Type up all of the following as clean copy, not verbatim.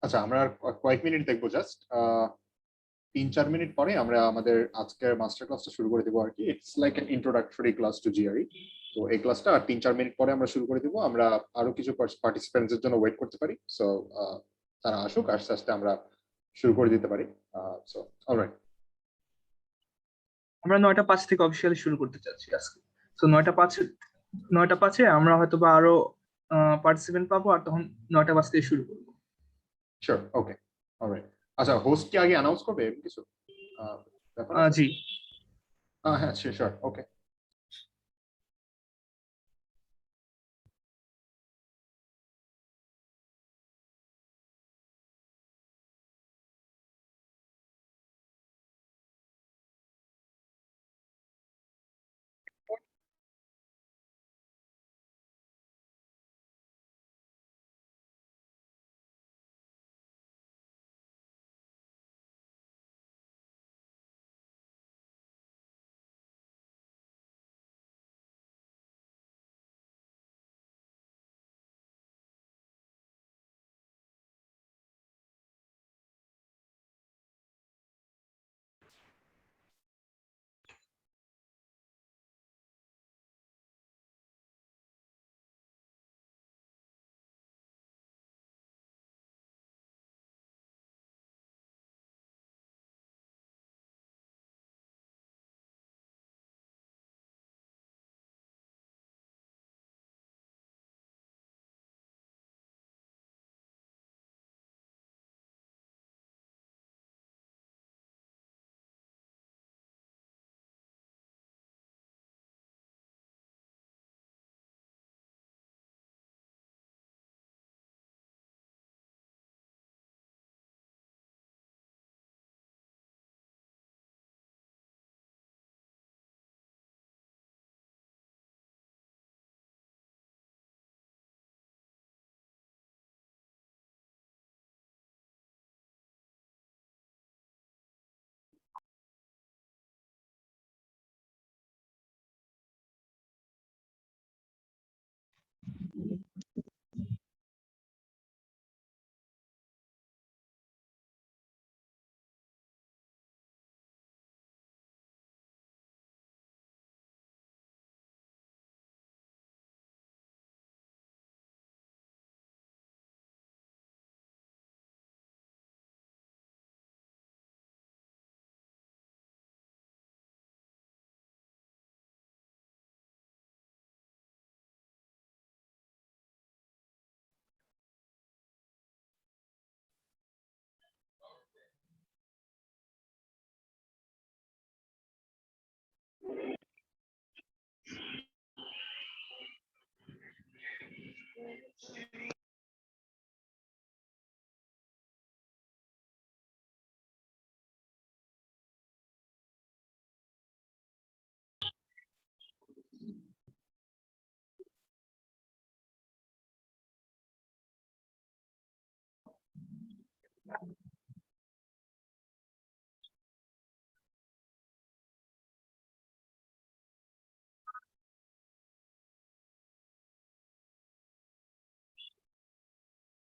আচ্ছা, আমরা আর কয়েক মিনিট দেখবো, জাস্ট 3-4 মিনিট পরে আমরা আমাদের আজকের মাস্টার ক্লাসটা শুরু করে দেবো আর কি। It's like an introductory class to GRE. তো এই ক্লাসটা 3-4 মিনিট পরে আমরা শুরু করে দেবো। আমরা আরো কিছু পার্টিসিপেন্টস এর জন্য ওয়েট করতে পারি। সো তারা আসুক, আস্তে আস্তে আমরা শুরু করে দিতে পারি। So alright. আমরা 9টা 5 থেকে অফিসিয়ালি শুরু করতে চাচ্ছি আজকে। তো 9টা 5 আমরা হয়তো বা আরো পার্টিসিপেন্ট পাবো, আর তখন 9টা 5 থেকে শুরু করবো। শিওর, ওকে, অলরাইট। আচ্ছা, হোস্ট কি আগে অ্যানাউন্স করবে এমন কিছু ব্যাপার আছে? জি। হ্যাঁ, শিওর, ওকে।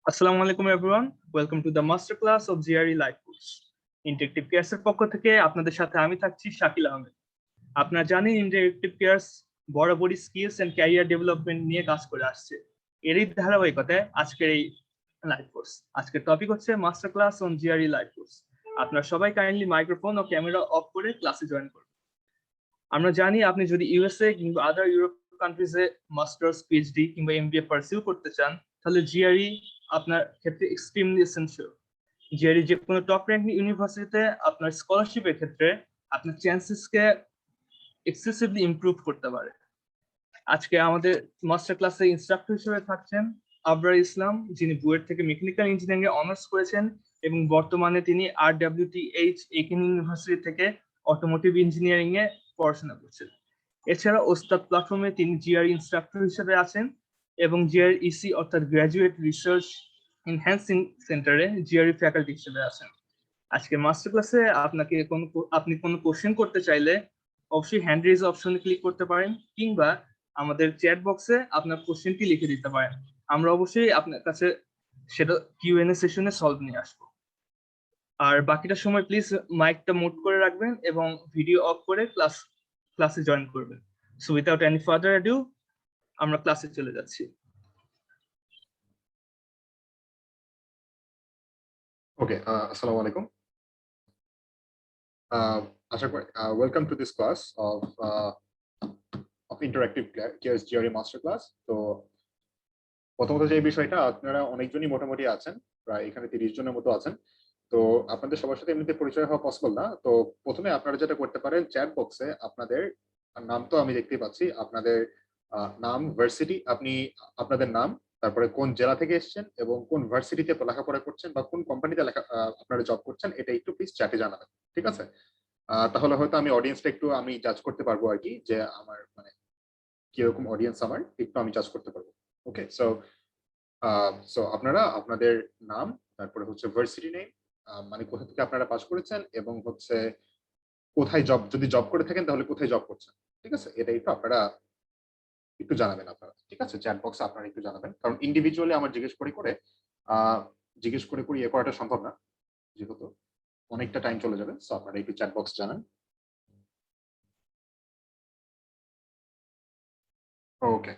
আসসালামু আলাইকুম everyone, welcome to the master class of GRE life course. Interactive cares এর পক্ষ থেকে আপনাদের সাথে আমি থাকছি শাকিল আহমেদ। আপনারা জানেন ইন্টারেক্টিভ কেয়ার্স বরাবরই স্কিলস এন্ড ক্যারিয়ার ডেভেলপমেন্ট নিয়ে কাজ করে আসছে। এরই ধারাবাহিকতায় আজকের এই লাইভ কোর্স। আজকের টপিক হচ্ছে master class on GRE life course. আপনারা সবাই কাইন্ডলি মাইক্রোফোন ও ক্যামেরা অফ করে ক্লাসে জয়েন করুন। আমরা জানি আপনি যদি ইউএসএ কিংবা আদার ইউরোপ কান্ট্রিজে মাস্টার্স, পিএইচডি কিংবা এমবিএ পারসিউ করতে চান, তাহলে জিআরই আপনার ক্ষেত্রে এক্সট্রিমলি এসেনশিয়াল। জিআরই যে কোনো টপ র্যাঙ্কিং ইউনিভার্সিটিতে আপনার স্কলারশিপের ক্ষেত্রে আপনার চান্সেসকে এক্সেসিভলি ইমপ্রুভ করতে পারে। আজকে আমাদের মাস্টার ক্লাসে ইনস্ট্রাক্টর হিসেবে থাকছেন আবরার ইসলাম, যিনি বুয়েট থেকে মেকানিক্যাল ইঞ্জিনিয়ারিং এ অনার্স করেছেন এবং বর্তমানে তিনি RWTH এইকেন ইউনিভার্সিটি থেকে অটোমোটিভ ইঞ্জিনিয়ারিং এ পড়াশোনা করছেন। এছাড়া ওস্তাদ প্ল্যাটফর্মে তিনি জিআর ইনস্ট্রাক্টর হিসেবে আছেন এবং জিআর ইসি অর্থাৎ গ্র্যাজুয়েট রিসার্চ এনহ্যান্সিং সেন্টারে জিআরই ফ্যাকাল্টি হিসেবে আছেন। আজকে মাস্টার ক্লাসে আপনি কোনো কোশ্চেন করতে চাইলে অবশ্যই হ্যান্ড রেজ অপশনে ক্লিক করতে পারেন, কিংবা আমাদের চ্যাট বক্সে আপনার কোশ্চেনটি লিখে দিতে পারেন। আমরা অবশ্যই আপনার কাছে সেটা কিউএনএ সেশনে সলভ নিয়ে আসবো। আর বাকিটা সময় প্লিজ মাইকটা মুট করে রাখবেন এবং ভিডিও অফ করে ক্লাসে জয়েন করবেন। So without any further adieu আমরা ক্লাসে চলে যাচ্ছি। ওকে, আসসালামু আলাইকুম। আশা করি welcome to this class of interactive cares GRE master class. তো প্রথমত যে বিষয়টা, আপনারা অনেকজনই মোটামুটি আছেন, প্রায় এখানে 30 জনের মতো আছেন। তো আপনাদের সবার সাথে এমনিতে পরিচয় হওয়া পসিবল না। তো প্রথমে আপনারা যেটা করতে পারেন, চ্যাট বক্সে আপনাদের নাম তো আমি দেখতেই পাচ্ছি, আপনাদের নাম, ভার্সিটি, আপনি আপনাদের নাম, তারপরে কোন জেলা থেকে এসেছেন এবং কোন ভার্সিটিতে লেখাপড়া করছেন বা কোন কোম্পানিতে আপনারা জব করছেন, এটা একটু প্লিজ চ্যাটে জানাবেন, ঠিক আছে? তাহলে হয়তো আমি অডিয়েন্সটা একটু আমি জাজ করতে পারবো আর কি, যে আমার মানে কিরকম অডিয়েন্স আমার একটু আমি জাজ করতে পারবো। ওকে, সো আপনারা আপনাদের নাম, তারপরে হচ্ছে ভার্সিটি নেম, মানে কোথা থেকে আপনারা পাস করেছেন, এবং হচ্ছে কোথায় জব, যদি জব করে থাকেন তাহলে কোথায় জব করছেন, ঠিক আছে? এটা একটু আপনারা একটু জানাবেন আপনারা, ঠিক আছে? চ্যাট বক্সে আপনারা একটু জানাবেন, কারণ ইন্ডিভিজুয়ালি আমার জিজ্ঞেস করে ইয়ে করাটা সম্ভব না, যেহেতু অনেকটা টাইম চলে যাবে। সো আপনারা একটু চ্যাট বক্স জানান। ওকে,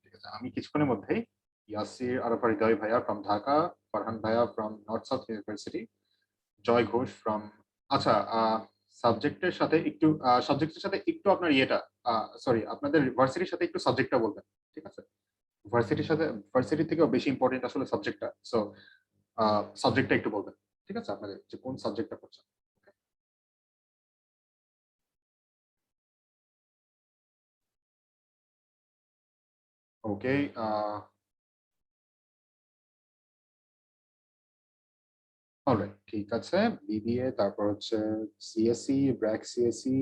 ঠিক আছে। আমি কিছুক্ষণের মধ্যেই ইয়াসির আরাফাত হৃদয় ভাইয়া ফ্রম ঢাকা, ফারহান ভাইয়া from North South University, Joy Ghosh from, আচ্ছা, সাবজেক্টের সাথে একটু আপনার ইয়েটা, সরি, আপনাদের ভার্সিটির সাথে একটু সাবজেক্টটা বলবেন, ঠিক আছে? ভার্সিটির সাথে, ভার্সিটি থেকেও বেশি ইম্পর্টেন্ট আসলে সাবজেক্টটা। সো সাবজেক্টটা একটু বলবেন, ঠিক আছে? আপনাদের যে কোন সাবজেক্টটা পড়ছেন। ওকে, অলরাইট, ঠিক আছে। বিবিএ, তারপর হচ্ছে CSC, BRAC CSC,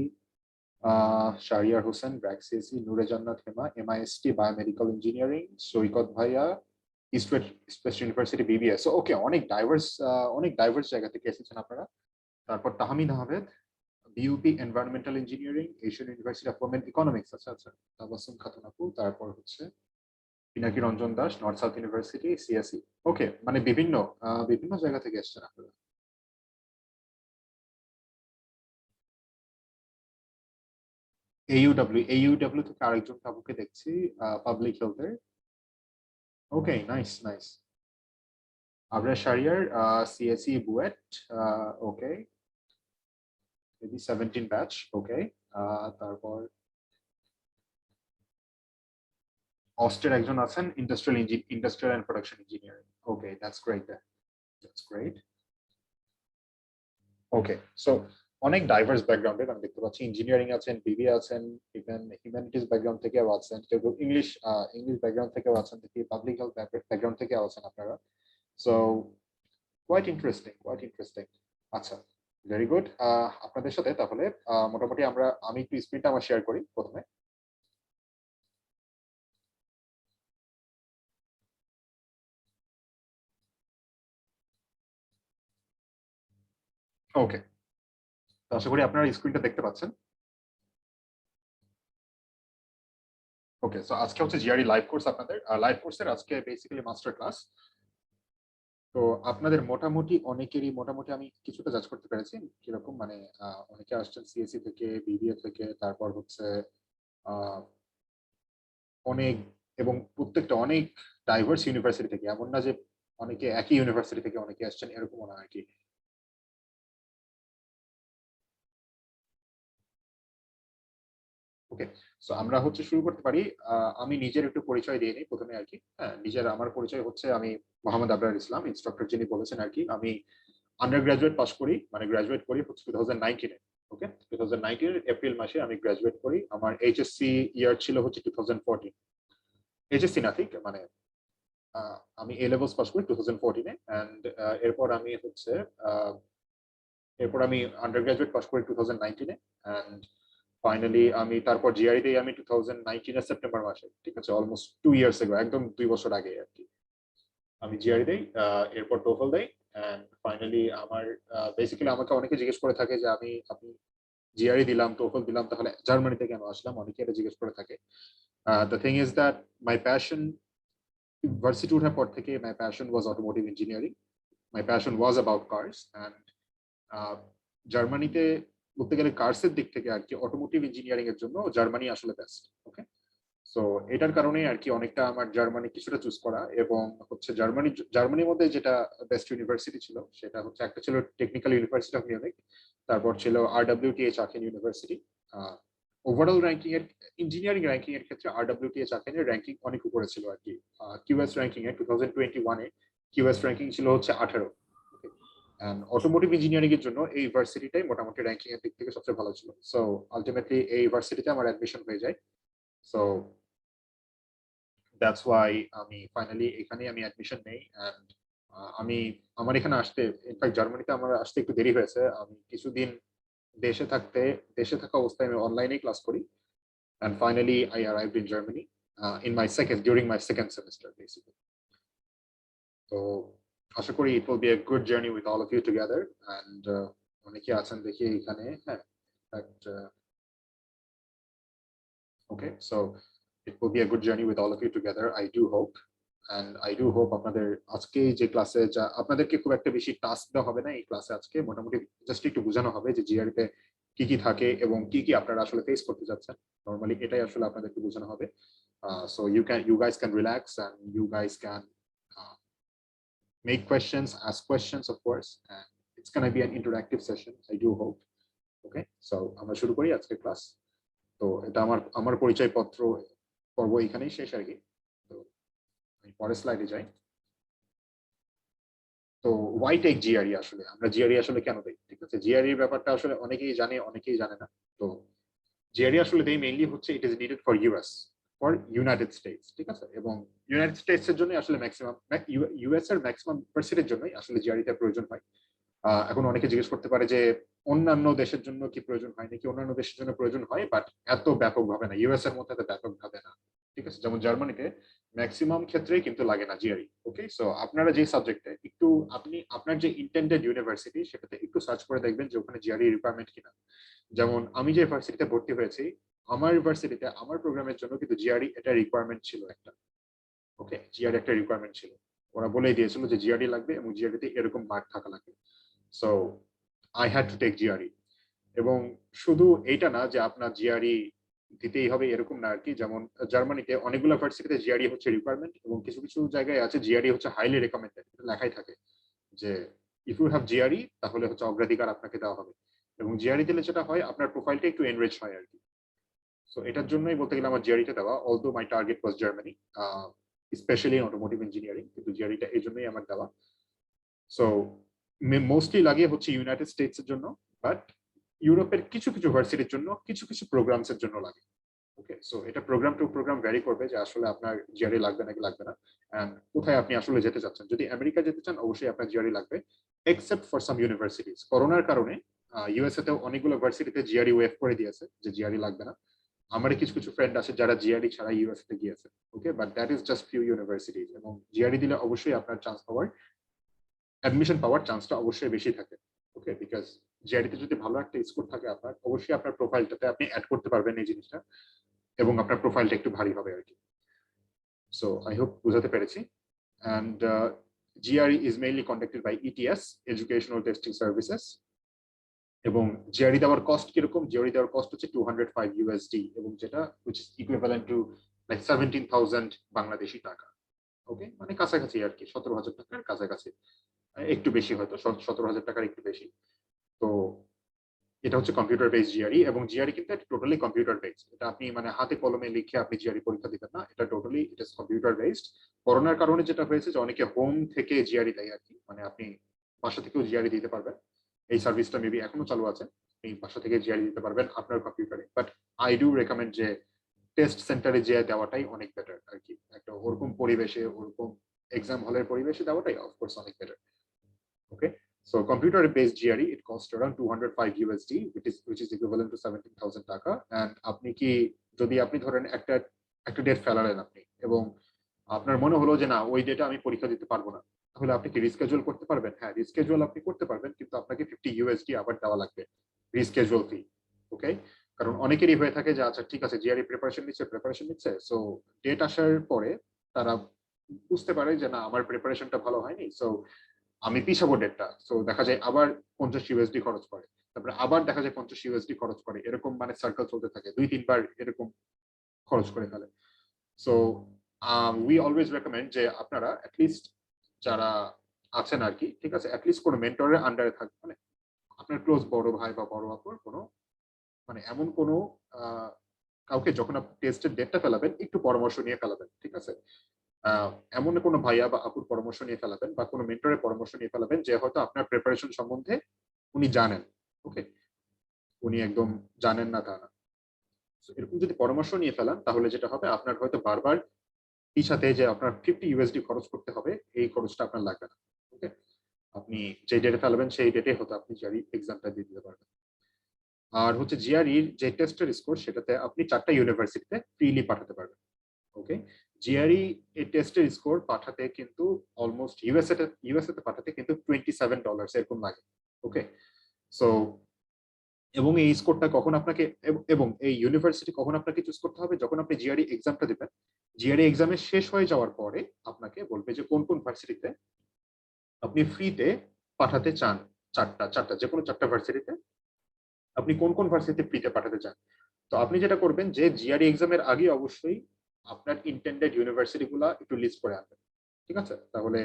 Shahriar Hossain BRAC CSC, Noore Jannat Hema MIST biomedical engineering, Saikat ভাইয়া East West University BBS. Okay, অনেক ডাইভার্স জায়গা থেকে এসেছেন আপনারা। তারপর Tahmid Ahmed, BUP environmental engineering, Asian University of Women economics. আচ্ছা আচ্ছা, তাবাসসুম খাতুন আপু। তারপর হচ্ছে Pinaki Ranjan Das, North South University CSC. Okay, মানে বিভিন্ন জায়গা থেকে এসেছেন আপনারা। এইউডব্লিউ থেকে আরেকজন কাকুকে দেখছি, পাবলিক হেলথের। Okay, nice nice. Abrar Shahriar, CSC BUET. Okay, maybe 17 batch. Okay, তারপর অস্টের একজন আছেন, industrial and production engineering. Okay, that's great, that's great. Okay, so অনেক ডাইভার্স ব্যাকগ্রাউন্ডের আমি দেখতে পাচ্ছি, ইঞ্জিনিয়ারিং আছেন, বিবি আছেন, ইভেন হিউম্যানিটিস ব্যাকগ্রাউন্ড থেকেও আছেন, কেউ ইংলিশ ইংলিশ ব্যাকগ্রাউন্ড থেকেও আছেন, দেখি পাবলিক হেলথ ব্যাকগ্রাউন্ড থেকেও আছেন আপনারা। So quite interesting. আচ্ছা, ভেরি গুড। আপনাদের সাথে তাহলে মোটামুটি আমি একটু স্ক্রিনটা আমার শেয়ার করি প্রথমে। ওকে, তো আশা করি আপনারা স্ক্রিনটা দেখতে পাচ্ছেন। ওকে, সো আজকে হচ্ছে জিআরই লাইভ কোর্স, আপনাদের লাইভ কোর্সের আজকে বেসিক্যালি মাস্টার ক্লাস। তো আপনাদের মোটামুটি আমি কিছুটা জাজ করতে পেরেছি কিরকম, মানে অনেকে আসছেন সিএসসি থেকে, বিবিএ থেকে, তারপর হচ্ছে আহ, অনেক, এবং প্রত্যেকটা অনেক ডাইভার্স ইউনিভার্সিটি থেকে, এমন না যে অনেকে একই ইউনিভার্সিটি থেকে অনেকে আসছেন, এরকমও না আর কি। ওকে, সো আমরা হচ্ছে শুরু করতে পারি। আমি নিজের একটু পরিচয় দিয়ে নিই প্রথমে আর কি। হ্যাঁ, আমার পরিচয় হচ্ছে, আমি মোহাম্মদ আবরার ইসলাম, ইনস্ট্রাক্টর যিনি বলেছেন আর কি। আমি আন্ডার গ্রাজুয়েট পাস করি, মানে গ্রাজুয়েট করি হচ্ছে 2019-এ। ওকে, 2019 এপ্রিল মাসে আমি গ্রাজুয়েট করি। আমার এইচএসসি ইয়ার ছিল হচ্ছে 2014, এইচএসসি না ঠিক, মানে আমি এ লেভেলস পাস করি 2014-এ, অ্যান্ড এরপর আমি আন্ডার গ্রাজুয়েট পাস করি 2019-এ, অ্যান্ড ফাইনালি আমি তারপর জিআরই দেই আমি 2019-এর সেপ্টেম্বর মাসে, ঠিক আছে? অলমোস্ট 2 ইয়ার্স এগো, একদম 2 বছর আগে আর কি আমি জিআরই দেই। এরপর টোফেল দেই, এন্ড ফাইনালি আমার বেসিক্যালি আমাকে অনেকে জিজ্ঞেস করে থাকে যে আপনি জিআরই দিলাম, টোফেল দিলাম, তাহলে জার্মানিতে কেন আসলাম, অনেকে এটা জিজ্ঞেস করে থাকে। The thing is that my passion varsity ওঠার পর থেকে my passion was automotive engineering, my passion was about cars. And জার্মানিতে বলতে গেলে কার্সের দিক থেকে আর কি অটোমোটিভ ইঞ্জিনিয়ারিং এর জন্য জার্মানি আসলে বেস্ট। ওকে, সো এটার কারণে আর কি অনেকটা আমার জার্মানি কিছুটা চুজ করা। এবং হচ্ছে জার্মানির মধ্যে যেটা বেস্ট ইউনিভার্সিটি ছিল সেটা হচ্ছে একটা ছিল টেকনিক্যাল ইউনিভার্সিটি অফ মিউনিক, তারপর ছিল RWTH আখেন ইউনিভার্সিটি। ওভারঅল র্যাঙ্কিং এর ইঞ্জিনিয়ারিং র্যাঙ্কিং এর ক্ষেত্রে RWTH আখেনের র্যাঙ্কিং অনেক উপরে ছিল আর কি। কিউএস র্যাঙ্কিং এ 2021-এ কিউএস র্যাঙ্কিং ছিল হচ্ছে 18। অটোমোটিভ ইঞ্জিনিয়ারিং এর জন্য এই ইউনিভার্সিটিটাই মোটামুটি র্যাঙ্কিং এর দিক থেকে সবচেয়ে ভালো ছিল। সো আলটিমেটলি এই ইউনিভার্সিটিতে আমার অ্যাডমিশন হয়ে যায়। সো দ্যাটস ওয়াই আমি ফাইনালি এখানে আমি অ্যাডমিশন নেই। অ্যান্ড আমি আমার এখানে আসতে, ইনফ্যাক্ট জার্মানিতে আমার আসতে একটু দেরি হয়েছে। আমি কিছুদিন দেশে থাকা অবস্থায় আমি অনলাইনে ক্লাস করি। And finally, I arrived in Germany during my second semester, basically. So, আশা করি it will be a good journey with all of you together. And অনেকে আছেন দেখি এখানে, হ্যাঁ, okay, so it will be a good journey with all of you together, I do hope. And I do hope আপনাদের আজকে যে ক্লাসে আপনাদেরকে খুব একটা বেশি টাস্ক দেওয়া হবে না এই ক্লাসে। আজকে মোটামুটি জাস্ট একটু বোঝানো হবে যে জিআরই তে কি কি থাকে এবং কি কি আপনারা আসলে ফেস করতে যাচ্ছেন। নরমালি এটাই আসলে আপনাদেরকে বোঝানো হবে। So you guys can relax and you guys can make questions, ask questions, of course, and it's going to be an interactive session, I do hope. Okay, so আমরা শুরু করি আজকে ক্লাস। তো এটা আমার পরিচয় পত্র পর্ব এখানেই শেষ আর কি। তো আমি পরের স্লাইডে যাই। তো ওয়াই টেক জিআরই, আসলে আমরা জিআরই আসলে কেন দেই? ঠিক আছে, জিআরই ব্যাপারটা আসলে অনেকেই জানে, অনেকেই জানে না। তো জিআরই আসলে দেই মেইনলি হচ্ছে it is needed for US, for United states. ঠিক আছে, এবং ইউনাইটেড স্টেটস এর জন্য আসলে ম্যাক্সিমাম ইউএস এর ম্যাক্সিমাম ভার্সিটির জন্যই আসলে জিআরইতে প্রয়োজন হয়। এখন অনেকে জিজ্ঞেস করতে পারে যে অন্যান্য দেশের জন্য কি প্রয়োজন হয় নাকি? অন্যান্য দেশের জন্য প্রয়োজন হয়, বাট এত ব্যাপকভাবে না, ইউএস এর মধ্যে এত ব্যাপকভাবে না। ঠিক আছে, যেমন জার্মানিতে ম্যাক্সিমাম ক্ষেত্রেই কিন্তু লাগে না জিআরই। ওকে, সো আপনারা যে সাবজেক্টে একটু আপনার যে ইন্টেন্ডেড ইউনিভার্সিটি সেটাতে একটু সার্চ করে দেখবেন যে ওখানে জিআরই রিকোয়ারমেন্ট কিনা। যেমন আমি যে ইউনিভার্সিটিতে ভর্তি হয়েছি, আমার ইউনিভার্সিটিতে আমার প্রোগ্রামের জন্য কিন্তু জিআরই এটা রিকোয়ারমেন্ট ছিল একটা। ওকে, জিআরই একটা রিকোয়ারমেন্ট ছিল, ওরা বলেই দিয়েছিল যে জিআরই লাগবে এবং জিআরইতে এরকম মার্ক থাকা লাগবে। So I had to take GRE. এবং শুধু এইটা না যে আপনার জিআরই দিতেই হবে এরকম না আর কি। যেমন জার্মানিতে অনেকগুলো ভার্সিটিতে জিআরই হচ্ছে রিকোয়ারমেন্ট এবং কিছু কিছু জায়গায় আছে জিআরই হচ্ছে হাইলি রেকমেন্ডেড, লেখাই থাকে যে ইফ ইউ হ্যাভ জিআরই তাহলে হচ্ছে অগ্রাধিকার আপনাকে দেওয়া হবে। এবং জিআরই দিলে যেটা হয় আপনার প্রোফাইলটা একটু এনরিচ হয় আর কি। সো এটার জন্যই বলতে গেলে আমার জিআরইটা দেওয়া, although my target was Germany, specially in automotive engineering, কিন্তু জিআরইটা এই জন্যই আমার দেওয়া। সো মোস্টলি লাগে হচ্ছে ইউনাইটেড স্টেটস এর জন্য, বাট ইউরোপের কিছু কিছু ভার্সিটির জন্য কিছু কিছু প্রোগ্রামস এর জন্য লাগে। ওকে, সো এটা প্রোগ্রাম টু প্রোগ্রাম ভ্যারি করবে যে আসলে আপনার জিআরই লাগবে নাকি লাগবে না, এন্ড কোথায় আপনি আসলে যেতে চাচ্ছেন। যদি আমেরিকা যেতে চান অবশ্যই আপনার জিআরই লাগবে, এক্সেপ্ট ফর সাম ইউনিভার্সিটিজ। করোনার কারণে ইউএসএ তেও অনেকগুলো ভার্সিটিতে জিআরই ওয়েভ করে দিয়েছে যে জিআরই লাগবে না। আমার কিছু কিছু ফ্রেন্ড আছে যারা জিআরই ছাড়া ইউএসএ তে গিয়েছে। Okay, but that is just few universities. এবং জিআরই দিলে অবশ্যই আপনার চান্স পাওয়ার, অ্যাডমিশন পাওয়ার চান্সটা অবশ্যই বেশি থাকে। ওকে, বিকজ জিআরইতে যদি ভালো একটা স্কোর থাকে আপনার, অবশ্যই আপনার প্রোফাইলটাতে আপনি অ্যাড করতে পারবেন এই জিনিসটা, এবং আপনার প্রোফাইলটা একটু ভারী হবে আর কি। সো আই হোপ বুঝাতে পেরেছি। And GRE is mainly conducted by ETS, educational testing services. এবং জিআরই দেওয়ার কস্ট কিরকম? জিআরই দেওয়ার কস্ট হচ্ছে $205 এবং যেটা which is equivalent to like 17,000 Bangladeshi টাকা। ওকে, মানে কাছাকাছি আর কি, 17,000 টাকার কাছাকাছি, একটু বেশি হয়তো, 17,000 টাকার একটু বেশি। তো এটা হচ্ছে কম্পিউটার বেসড জিআরই, এবং জিআরই কিন্তু টোটালি কম্পিউটার বেসড। এটা আপনি মানে হাতে কলমে লিখে আপনি জিআরই পরীক্ষা দিবেন না, এটা totally it is computer based. করোনার কারণে যেটা হয়েছে যে অনেকে হোম থেকে জিআরই দেয় আর কি, মানে আপনি বাসা থেকেও জিআরই দিতে পারবেন। এই সার্ভিসটা মেবি এখনো চালু আছে, আপনি বাসা থেকে জিআরই দিতে পারবেন আপনার কম্পিউটারে। বাট আই ডু রেকমেন্ড যে টেস্ট সেন্টারে যে দেওয়াটাই অনেক বেটার আর কি। একটা ওরকম পরিবেশে, ওরকম এক্সাম হলের পরিবেশে দেওয়াটাই অফকোর্স অনেক better. Okay, so computer based GRE it costs around $205, which is equivalent to 17,000 টাকা। and আপনি কি, যদি আপনি ধরেন একটা ডেট ফেলালেন আপনি, এবং আপনার মনে হলো যে না ওই ডেটে আমি পরীক্ষা দিতে পারবো না, তাহলে আপনি কি রিস্কেজুয়াল করতে পারবেন? হ্যাঁ, রিস্কেজুয়াল আপনি করতে পারবেন, কিন্তু আপনাকে $50 আবার দেওয়া লাগবে রিস্কেজুয়াল ফি। ওকে, কারণ অনেকেরই হয়ে থাকে যে আচ্ছা ঠিক আছে জিআরই প্রিপারেশন নিচ্ছে, সো ডেট আসার পরে তারা বুঝতে পারে যে না আমার প্রিপারেশনটা ভালো হয়নি, সো আমি পিছাবো ডেটটা, সো দেখা যায় আবার 50 USD খরচ করে, তারপরে আবার দেখা যায় 50 USD খরচ করে, এরকম মানে সার্কেল চলতে থাকে, 2-3 বার এরকম খরচ করে ফেলে। সো উই অলওয়েজ রেকমেন্ড যে আপনারা অ্যাটলিস্ট যারা আছেন আর কি, ঠিক আছে, অ্যাটলিস্ট কোনো মেন্টরের আন্ডারে থাকবে, মানে আপনার ক্লোজ বড় ভাই বা বড় আপুর কোনো, মানে এমন কোনো কাউকে যখন আপনি টেস্টের ডেটটা ফেলাবেন একটু পরামর্শ নিয়ে ফেলাবেন, ঠিক আছে। আহ, এমন কোনো ভাইয়া বা আপুর পরামর্শ নিয়ে ফেলাবেন বা কোনো মেন্টরের পরামর্শ নিয়ে ফেলাবেন যে হয়তো আপনার প্রিপারেশন সম্বন্ধে উনি জানেন। ওকে, উনি একদম জানেন না তা না। So, এরকম যদি পরামর্শ নিয়ে ফেলান তাহলে যেটা হবে আপনার হয়তো বারবার পিছাতে যে আপনার 50 USD খরচ করতে হবে, এই খরচটা আপনার লাগবে না। ওকে, আপনি যে ডেটে ফেলাবেন সেই ডেটে হয়তো আপনি জিআরই এক্সামটা দিয়ে দিতে পারবেন। আর হচ্ছে জিআরইর যে টেস্টের স্কোর সেটাতে আপনি 4টা ইউনিভার্সিটিতে ফ্রিলি পাঠাতে পারবেন। ওকে, জিআরই এই টেস্টের স্কোর পাঠাতে কিন্তু অলমোস্ট ইউএসএ তে পাঠাতে কিন্তু $27 এরকম লাগে। ওকে, সো এবং এই স্কোরটা কখন আপনাকে এবং এই ইউনিভার্সিটি কখন আপনাকে চুজ করতে হবে, যখন আপনি জিআরই এক্সামটা দিবেন। জিআরই এক্সামে শেষ হয়ে যাওয়ার পরে আপনাকে বলবে যে কোন কোন ভার্সিটিতে আপনি ফ্রিতে পাঠাতে চান। চারটা যে কোনো 4টা ভার্সিটিতে আপনি কোন কোন ভার্সিটিতে ফ্রিতে পাঠাতে চান। তো আপনি যেটা করবেন যে জিআরই এক্সামের আগে অবশ্যই আপনার ইন্টেন্ডেড ইউনিভার্সিটি গুলা একটু লিস্ট করে আনবেন, ঠিক আছে, তাহলে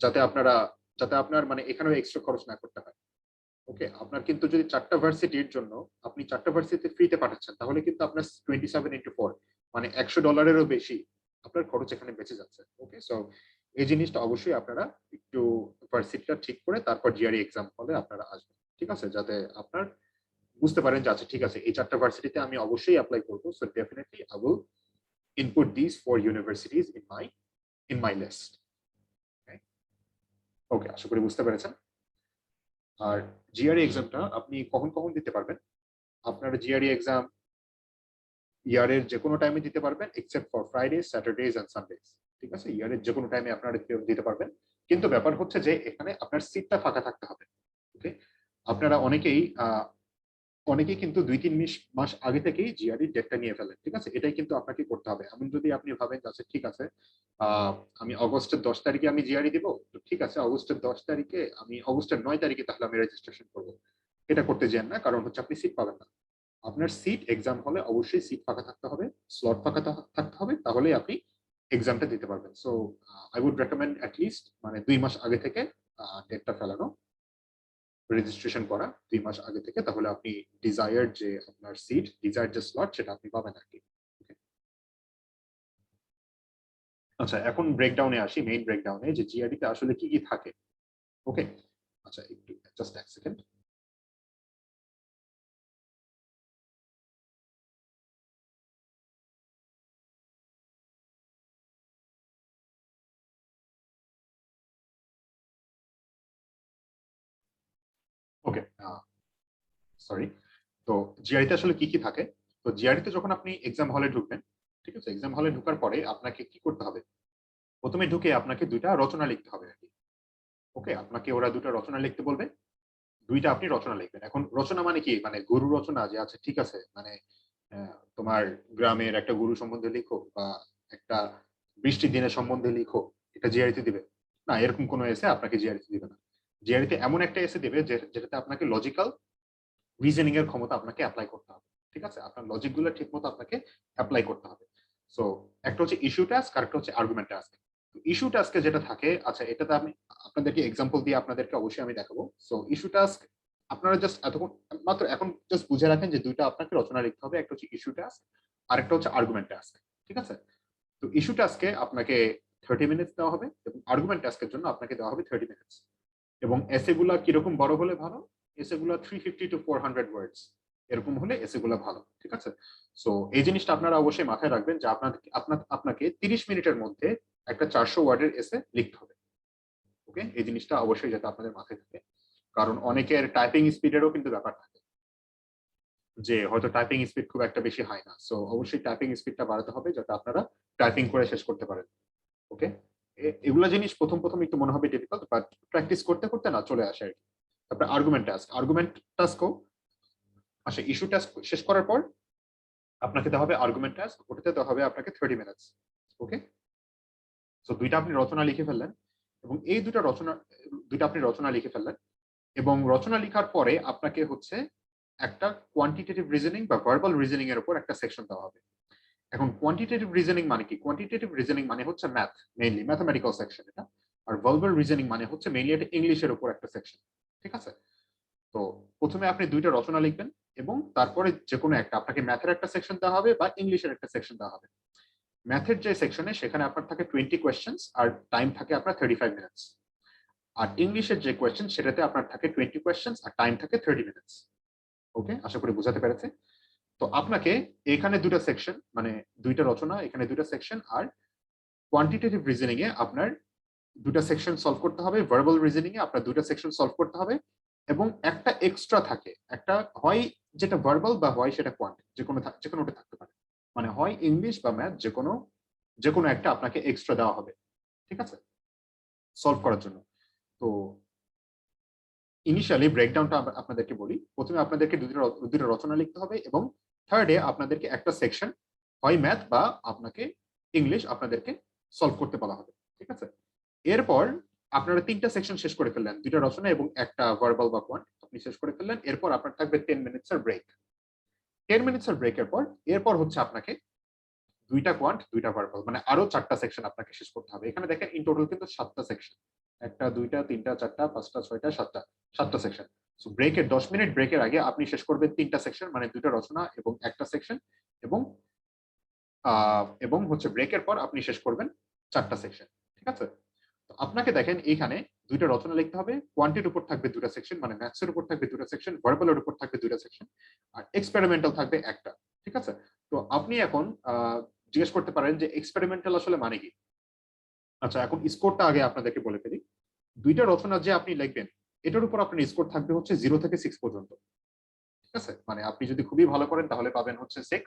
যাতে আপনার মানে এখানেও এক্সট্রা খরচ না করতে হয়। ওকে, আপনার কিন্তু যদি 4টা ভার্সিটির জন্য আপনি 4টা ভার্সিটিতে ফ্রিতে পাঠাচ্ছেন তাহলে কিন্তু আপনার 27 × 4 মানে $100-এরও বেশি আপনার খরচ এখানে বেঁচে যাচ্ছে। ওকে, সো এই জিনিসটা অবশ্যই আপনারা একটু ভার্সিটিটা ঠিক করে তারপর জিআরই এক্সাম হলে আপনারা আসবেন, ঠিক আছে, যাতে আপনার বুঝতে পারেন যে আচ্ছা ঠিক আছে এই 4টা ভার্সিটিতে আমি অবশ্যই অ্যাপ্লাই করবো, so definitely I will input this 4 universities in my list. Okay, আশা করি বুঝতে পেরেছেন। আর জিআরই এক্সামটা আপনি কখন কখন দিতে পারবেন, আপনার জিআরই এক্সাম ইয়ারের যে কোনো টাইমে দিতে পারবেন except for Friday, Saturdays and Sundays, ঠিক আছে, ইয়ারের যে কোনো টাইমে আপনারা দিতে পারবেন। কিন্তু ব্যাপার হচ্ছে যে এখানে আপনার সিটটা ফাঁকা থাকতে হবে। ওকে, আপনারা অনেকেই কিন্তু 2-3 মাস আগে থেকেই জিআরই ডেটটা নিয়ে ফেলেন, ঠিক আছে, এটাই কিন্তু আপনাকে করতে হবে। এমন যদি আপনি ভাবেন যে আচ্ছা ঠিক আছে আমি অগস্টের 10 তারিখে আমি জিআরই দিব, তো ঠিক আছে অগস্টের 10 তারিখে আমি অগস্টের 9 তারিখে তাহলে আমি রেজিস্ট্রেশন করবো, এটা করতে যান না, কারণ হচ্ছে আপনি সিট পাবেন না। আপনার সিট এক্সাম হলে অবশ্যই সিট ফাঁকা থাকতে হবে, স্লট ফাঁকা থাকতে হবে, তাহলেই আপনি এক্সামটা দিতে পারবেন। So I would recommend at least মানে 2 মাস আগে থেকে ডেটটা ফেলানো, রেজিস্ট্রেশন করা 2 মাস আগে থেকে, তাহলে আপনি ডিজায়ার্ড যে আপনার সিট, ডিজায়ার্ড যে স্লট সেটা আপনি পাবেন আর কি। আচ্ছা, এখন ব্রেকডাউনে আসি, মেইন ব্রেকডাউনে যে জিআরডি তে আসলে কি কি থাকে। ওকে, আচ্ছা একটু জাস্ট এক সেকেন্ড। ওকে, সরি। তো জিআরডি তে আসলে কি কি থাকে। তো জিআরডি তে যখন আপনি এক্সাম হলে ঢুকবেন, ঠিক আছে, এক্সাম হলে ঢোকার পরে আপনাকে কি করতে হবে, প্রথমে ঢুকে আপনাকে 2টা রচনা লিখতে হবে আর কি। ওকে, আপনাকে ওরা 2টা রচনা লিখতে বলবে, 2টা আপনি রচনা লিখবেন। এখন রচনা মানে কি, মানে গুরু রচনা যে আছে, ঠিক আছে, মানে তোমার গ্রামের একটা গুরু সম্বন্ধে লিখো বা একটা বৃষ্টির দিনের সম্বন্ধে লিখো, এটা জিআরইতে দিবে না, এরকম কোনো এসে আপনাকে জিআরইতে দিবে না। জিআরইতে এমন একটা এসে দিবে যেটাতে আপনাকে লজিক্যাল রিজনিং এর ক্ষমতা আপনাকে অ্যাপ্লাই করতে হবে, ঠিক আছে, আপনার লজিক গুলো ঠিক মতো আপনাকে অ্যাপ্লাই করতে হবে। সো একটা হচ্ছে ইস্যু টাস্ক আর একটা হচ্ছে আর্গুমেন্ট টাস্ক। ইস্যু টাস্কে যেটা থাকে, আচ্ছা এটাতে আমি আপনাদেরকে এক্সাম্পল দিয়ে আপনাদেরকে অবশ্যই আমি দেখাবো। সো ইস্যু টাস্ক আপনারা জাস্ট এতক্ষণ মাত্র এখন জাস্ট বুঝে রাখেন যে 2টা আপনাকে রচনা লিখতে হবে, একটা হচ্ছে ইস্যু টাস্ক আর একটা হচ্ছে আর্গুমেন্ট টাস্ক, ঠিক আছে। তো ইস্যু টাস্কে আপনাকে 30 মিনিটস দেওয়া হবে এবং আর্গুমেন্ট টাস্কের জন্য আপনাকে দেওয়া হবে 30 মিনিটস। এবং এসে গুলা কিরকম বড় হলে ভালো, এসে গুলা 350 to 400 ওয়ার্ডস এরকম হলে এসে গুলা ভালো, ঠিক আছে। সো এই জিনিসটা আপনারা অবশ্যই মাথায় রাখবেন যে আপনাকে 30 মিনিটের মধ্যে একটা 400 ওয়ার্ডের এসে লিখতে হবে। ওকে, এই জিনিসটা অবশ্যই যাতে আপনাদের মাথায় থাকে, কারণ অনেকের টাইপিং স্পিডেরও কিন্তু ব্যাপার থাকে, যে হয়তো টাইপিং স্পিড খুব একটা বেশি হয় না, সো অবশ্যই টাইপিং স্পিডটা বাড়াতে হবে যাতে আপনারা টাইপিং করে শেষ করতে পারেন। ওকে, এগুলা জিনিস প্রথম প্রথম একটু মনে হবে ডিফিকাল্ট, বাট প্র্যাকটিস করতে করতে না চলে আসে আর কি। তারপরে আর্গুমেন্ট টাস্কও আচ্ছা, ইস্যু টাস্ক শেষ করার পর আপনাকে দেওয়া হবে আর্গুমেন্ট টাস্ক, ওটাতে দেওয়া হবে আপনাকে 30 মিনিটস। ওকে, সো দুইটা আপনি রচনা লিখে ফেললেন এবং এই দুইটা আপনি রচনা লিখে ফেললেন এবং রচনা লেখার পরে আপনাকে হচ্ছে একটা কোয়ান্টিটেটিভ রিজনিং বা ভার্বাল রিজনিং এর উপর একটা সেকশন দেওয়া হবে। এখন কোয়ান্টিটেটিভ রিজনিং মানে কি? কোয়ান্টিটেটিভ রিজনিং মানে হচ্ছে ম্যাথ, মেইনলি ম্যাথমেটিক্যাল সেকশন এটা। আর ভার্বাল রিজনিং মানে হচ্ছে মেইনলি এটা ইংলিশের উপর একটা সেকশন। ঠিক আছে? তো প্রথমে আপনি দুইটা রচনা লিখবেন এবং তারপরে যে কোনো একটা আপনাকে ম্যাথের একটা সেকশন দেওয়া হবে বা ইংলিশের একটা সেকশন দেওয়া হবে। ম্যাথের যে সেকশনে সেখানে আপনার থাকে 20 কোয়েশ্চেন্স আর টাইম থাকে আপনার 35 মিনিটস। আর ইংলিশের যে কোয়েশ্চেন সেটাতে আপনার থাকে 20 কোয়েশ্চেন্স আর টাইম থাকে 30 মিনিটস। ওকে, আশা করি বোঝাতে পেরেছে। তো আপনাকে এখানে দুটো সেকশন মানে দুইটা রচনা, এখানে দুটো সেকশন আর কোয়ান্টিটেটিভ রিজনিং এ আপনার দুটো সেকশন সলভ করতে হবে, ভার্বাল রিজনিং এ আপনার দুটো সেকশন সলভ করতে হবে এবং একটা এক্সট্রা থাকে, একটা হয় যেটা ভার্বাল বা হয় সেটা কোয়ান্ট, যে কোনোটা থাকতে পারে। মানে হয় ইংলিশ বা ম্যাথ, যে কোনো একটা আপনাকে এক্সট্রা দেওয়া হবে। ঠিক আছে, সলভ করার জন্য। তো ইনিশিয়ালি ব্রেকডাউনটা আপনাদেরকে বলি। প্রথমে আপনাদেরকে দুটো রচনা লিখতে হবে এবং থার্ডে আপনাদেরকে একটা সেকশন হয় ম্যাথ বা আপনাকে ইংলিশ আপনাদেরকে সলভ করতে বলা হবে। ঠিক আছে, এরপর আপনারা তিনটা সেকশন শেষ করে ফেললেন, দুইটা রচনা এবং একটা ভার্বাল বা কোয়ান্ট আপনি শেষ করে ফেললেন। এরপর আপনার থাকবে 10 মিনিটস এর ব্রেক। 10 মিনিটস এর ব্রেকের পর এরপর হচ্ছে আপনাকে দুইটা কোয়ান্ট দুইটা ভার্বাল মানে আরো 4টা সেকশন আপনাকে শেষ করতে হবে। এখানে দেখেন ইন টোটাল কিন্তু 7টা সেকশন, একটা দুইটা তিনটা চারটা পাঁচটা ছয়টা সাতটা সেকশন। সো ব্রেকের 10 মিনিট ব্রেকের আগে আপনি শেষ করবেন তিনটা সেকশন মানে দুইটা রচনা এবং একটা সেকশন এবং হচ্ছে ব্রেকের পর আপনি শেষ করবেন 4টা সেকশন। ঠিক আছে, তো আপনাকে দেখেন এইখানে দুইটা রচনা লিখতে হবে, কোয়ান্টিটির উপর থাকবে দুটো সেকশন মানে ম্যাথস এর উপর থাকবে দুটো সেকশন, ভার্বালের উপর থাকবে দুটো সেকশন আর এক্সপেরিমেন্টাল থাকবে একটা। ঠিক আছে, তো আপনি এখন জিজ্ঞেস করতে পারেন যে এক্সপেরিমেন্টাল আসলে মানে কি। আচ্ছা, এখন স্কোরটা আগে আপনাদেরকে বলে ফেলি। দুইটা রচনা যে আপনি লিখবেন এটার উপর আপনার স্কোর থাকবে হচ্ছে 0 থেকে 6 পর্যন্ত। ঠিক আছে, মানে আপনি যদি খুবই ভালো করেন তাহলে পাবেন হচ্ছে 6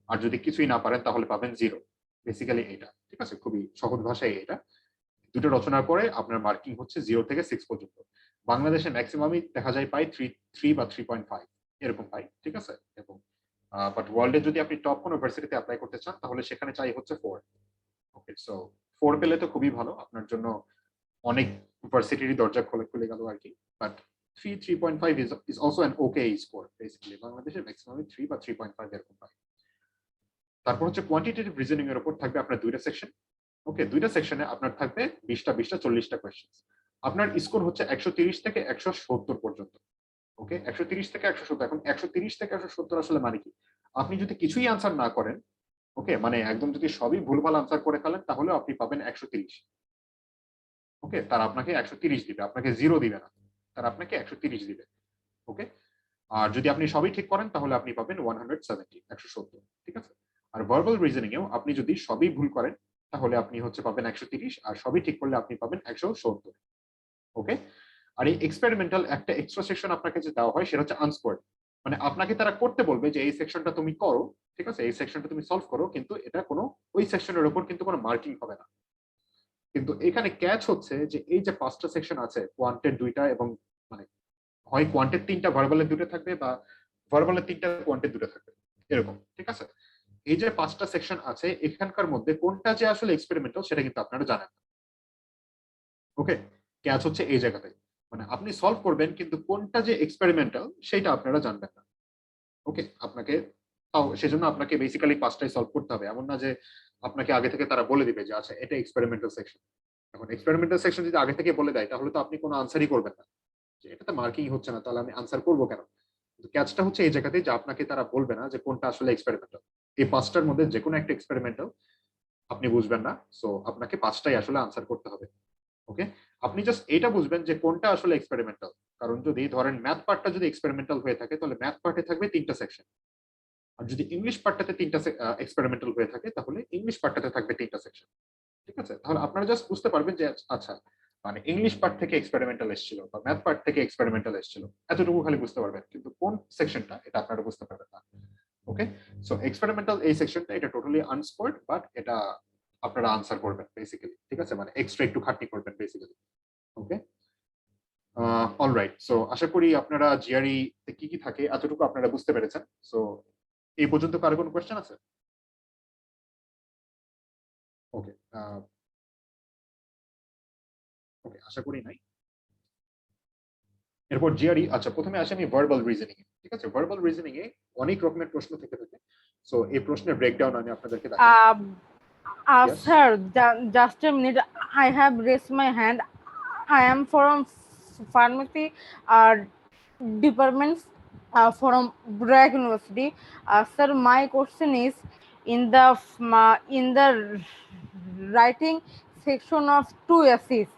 আর যদি কিছুই না পারেন তাহলে পাবেন 0। বেসিক্যালি এটা। ঠিক আছে, খুবই সহজ ভাষায় এটা। দুটো রচনার পরে আপনার মার্কিং হচ্ছে 0 থেকে 6 পর্যন্ত। বাংলাদেশে ম্যাক্সিমামই দেখা যায় পাই 3 বা 3.5 এরকম পাই। ঠিক আছে, এবং বাট ওয়ার্ল্ডে যদি আপনি টপ কোনো ভার্সিটিতে অ্যাপ্লাই করতে চান তাহলে সেখানে চাই হচ্ছে 4। ওকে, সো 4 পেলে তো খুবই ভালো, আপনার জন্য অনেক ভার্সিটির দরজা খুলে গেল আর কি। But 3.5 is also an okay score basically। বাংলাদেশে ম্যাক্সিমামই 3 বা 3.5 এরকম পাই। তারপর হচ্ছে কোয়ান্টিটেটিভ রিজনিং এর উপর থাকবে আপনার দুইটা সেকশন। ওকে, দুইটা সেকশনে আপনার থাকবে 20টা 40টা কোয়েশ্চেন। আপনার স্কোর হচ্ছে 130 থেকে 170 পর্যন্ত। ওকে, 130 থেকে 170। এখন 130 থেকে 170 আসলে মানে কি? আপনি যদি কিছুই আনসার না করেন, ওকে, মানে একদম যদি সবই ভুলভাল আনসার করে ফেলেন তাহলে আপনি পাবেন 130। ওকে, তার আপনাকে 130 দিবে, আপনাকে 0 দিবে না, তার আপনাকে 130 দিবে। ওকে, আর যদি আপনি সবই ঠিক করেন তাহলে আপনি পাবেন 170। ঠিক আছে, আর ভার্বাল রিজনিং এও আপনি যদি সবই ভুল করেন তাহলে আপনি হচ্ছে পাবেন 130 আর সবই ঠিক করলে আপনি পাবেন 170। ওকে, আর এই এক্সপেরিমেন্টাল একটা এক্সট্রা সেকশন আপনাকে যে দেওয়া হয় সেটা হচ্ছে আনস্কোয়ার্ড। মানে আপনাকে তারা করতে বলবে যে এই সেকশনটা তুমি করো, ঠিক আছে, এই সেকশনটা তুমি সলভ করো, কিন্তু এটা কোনো ওই সেকশনের উপর কিন্তু কোনো মার্কিং হবে না। কিন্তু এখানে ক্যাচ হচ্ছে যে এই যে 5টা সেকশন আছে, কোয়ান্টের দুইটা এবং মানে হয় কোয়ান্টের 3টা ভার্বালের দুটো থাকবে বা ভার্বালের 3টা কোয়ান্টের দুটো থাকবে এরকম। ঠিক আছে, এই যে 5টা সেকশন আছে এখানকার মধ্যে কোনটা যে আসলে এক্সপেরিমেন্টাল সেটা কিন্তু আপনারা জানেন না। ওকে, ক্যাচ হচ্ছে এই জায়গাতে, মানে আপনি সলভ করবেন কিন্তু কোনটা যে এক্সপেরিমেন্টাল সেটা আপনারা জানবেন না। ওকে, আপনাকে তাও সেজন্য আপনাকে বেসিক্যালি 5টাই সলভ করতে হবে। এমন না যে আপনাকে আগে থেকে তারা বলে দিবে যে আচ্ছা এটা এক্সপেরিমেন্টাল সেকশন। এখন এক্সপেরিমেন্টাল সেকশন যদি আগে থেকে বলে দেয় তাহলে তো আপনি কোনো আনসারই করবেন না, যে এটাতে মার্কিং হচ্ছে না তাহলে আমি আনসার করবো কেন। ক্যাচটা হচ্ছে এই জায়গাতে যে আপনাকে তারা বলবে না যে কোনটা আসলে এক্সপেরিমেন্টাল। এই 5টার মধ্যে যে কোনো একটা এক্সপেরিমেন্টাল আপনি বুঝবেন না, সো আপনাকে 5টাই আসলে আনসার করতে হবে। ওকে, আপনি জাস্ট এটা বুঝবেন যে কোনটা আসলে এক্সপেরিমেন্টাল। কারণ যদি ধরেন ম্যাথ পার্টটা যদি এক্সপেরিমেন্টাল হয়ে থাকে তাহলে ম্যাথ পার্টে থাকবে 3টা সেকশন, আর যদি ইংলিশ পার্টটাতে 3টা এক্সপেরিমেন্টাল হয়ে থাকে তাহলে ইংলিশ পার্টটাতে থাকবে 3টা সেকশন। ঠিক আছে, তাহলে আপনারা জাস্ট বুঝতে পারবেন যে আচ্ছা মানে ইংলিশ পার্ট থেকে এক্সপেরিমেন্টাল এসেছিল বা ম্যাথ পার্ট থেকে এক্সপেরিমেন্টাল এসেছিল, এতটুকু খালি বুঝতে পারবেন, কিন্তু কোন সেকশনটা এটা আপনারা বুঝতে পারবেন না। ওকে, সো এক্সপেরিমেন্টাল এই সেকশনটা এটা টোটালি আনস্কোয়ার্ড, বাট এটা আপনারা আনসার করবেন বেসিক্যালি। ঠিক আছে, মানে এক্সট্রা একটু খাটনি করবেন বেসিক্যালি। ওকে, অলরাইট, সো আশা করি আপনারা জিআরই তে কি কি থাকে এতটুকু আপনারা বুঝতে পেরেছেন। সো এই পর্যন্ত কারো কোনো কোয়েশ্চেন আছে? ওকে, ওকে, আশা করি নাই। এরপর জিআরই, আচ্ছা প্রথমে আসি আমি ভার্বাল রিজনিং এ। ঠিক আছে, ভার্বাল রিজনিং এ অনেক রকমের প্রশ্ন থেকে থাকে। সো এই প্রশ্নের ব্রেকডাউন আমি আপনাদেরকে দেখাই। Yes. Sir, just a minute. I have raised my hand. I am from pharmacy department from Bragg University. Sir, my question is in the writing section of two essays,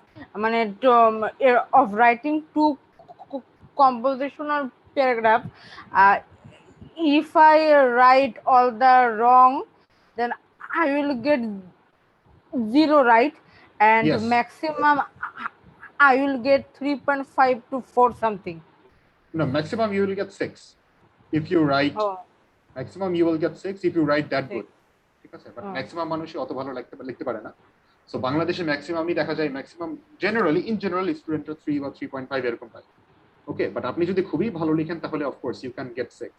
মানে of writing two compositional paragraph. If I write all the wrong, then I will get 0 right, and Yes. maximum I will get 3.5 to 4 something. No, maximum you will get 6 if you write. Oh, Maximum you will get 6 if you write that good. ঠিক আছে, but Oh. Maximum মানুষই অত ভালো লিখতে পারে না। So বাংলাদেশে ম্যাক্সিমামই দেখা যায়, ম্যাক্সিমাম জেনারেলি ইন জেনারেল স্টুডেন্টরা 3 বা 3.5 এরকম পায়। ওকে, বাট আপনি যদি খুবই ভালো লিখেন তাহলে of course you can get 6,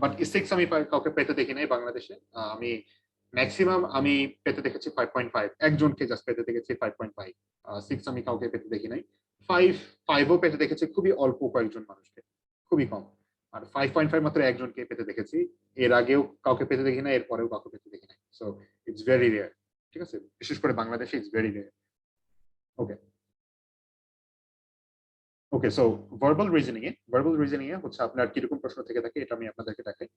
but 6 আমি কাউকে পেতে দেখি নাই বাংলাদেশে। আমি ম্যাক্সিমাম আমি পেতে দেখেছি 5.5, একজনকে জাস্ট পেতে দেখেছি 5.5। 6 আমি কাউকে পেতে দেখি নাই। 5ও পেতে দেখেছি খুবই অল্প কয়েকজন মানুষকে, খুবই কম। আর 5.5 মাত্র একজনকে পেতে দেখেছি, এর আগেও কাউকে পেতে দেখি না, এরপরেও কাউকে পেতে দেখি নাই। So it's very rare. ঠিক আছে, বিশেষ করে বাংলাদেশে it's very rare. Okay okay, so verbal reasoning এ হচ্ছে আপনার কিরকম প্রশ্ন থেকে থাকে এটা আমি আপনাদেরকে দেখাই।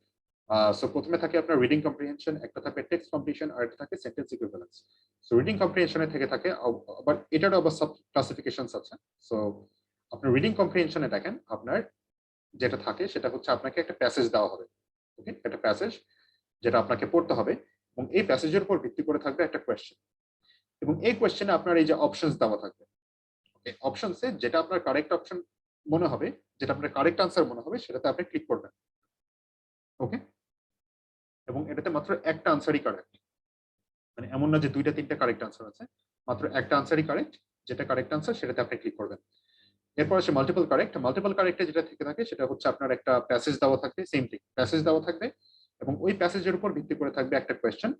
সো প্রথমে থাকে আপনার রিডিং কম্প্রিহেনশন, একটা থাকে টেক্সট কমপ্লিশন, আর একটা থাকে সেন্টেন্স ইকুইভ্যালেন্স। সো রিডিং কম্প্রিহেনশনে থেকে থাকে, বাট এটারও আবার সাব ক্লাসিফিকেশনস আছে। সো আপনার রিডিং কম্প্রিহেনশনে দেখেন আপনার যেটা থাকে সেটা হচ্ছে আপনাকে একটা প্যাসেজ দেওয়া হবে। ওকে, একটা প্যাসেজ যেটা আপনাকে পড়তে হবে, এবং এই প্যাসেজের উপর ভিত্তি করে থাকবে একটা কোয়েশ্চেন, এবং এই কোয়েশ্চেনে আপনার এই যে অপশনস দেওয়া থাকবে, ওকে, অপশনসে যেটা আপনার কারেক্ট অপশন মনে হবে, যেটা আপনার কারেক্ট আনসার মনে হবে, সেটাতে আপনি ক্লিক করবেন। ওকে, এবং এটাতে মাত্র একটা আনসারই কারেক্ট, মানে এমন না যে 2টা 3টা কারেক্ট আনসার আছে, মাত্র একটা আনসারই কারেক্ট, যেটা কারেক্ট আনসার সেটাতে আপনি ক্লিক করবেন। এরপর আসে মাল্টিপল কারেক্টে যেটা থেকে থাকে সেটা হচ্ছে আপনার একটা প্যাসেজ দেওয়া থাকবে, সেম থিং, প্যাসেজ দেওয়া থাকবে, এবং ওই প্যাসেজের উপর ভিত্তি করে থাকবে একটা কোয়েশ্চেন,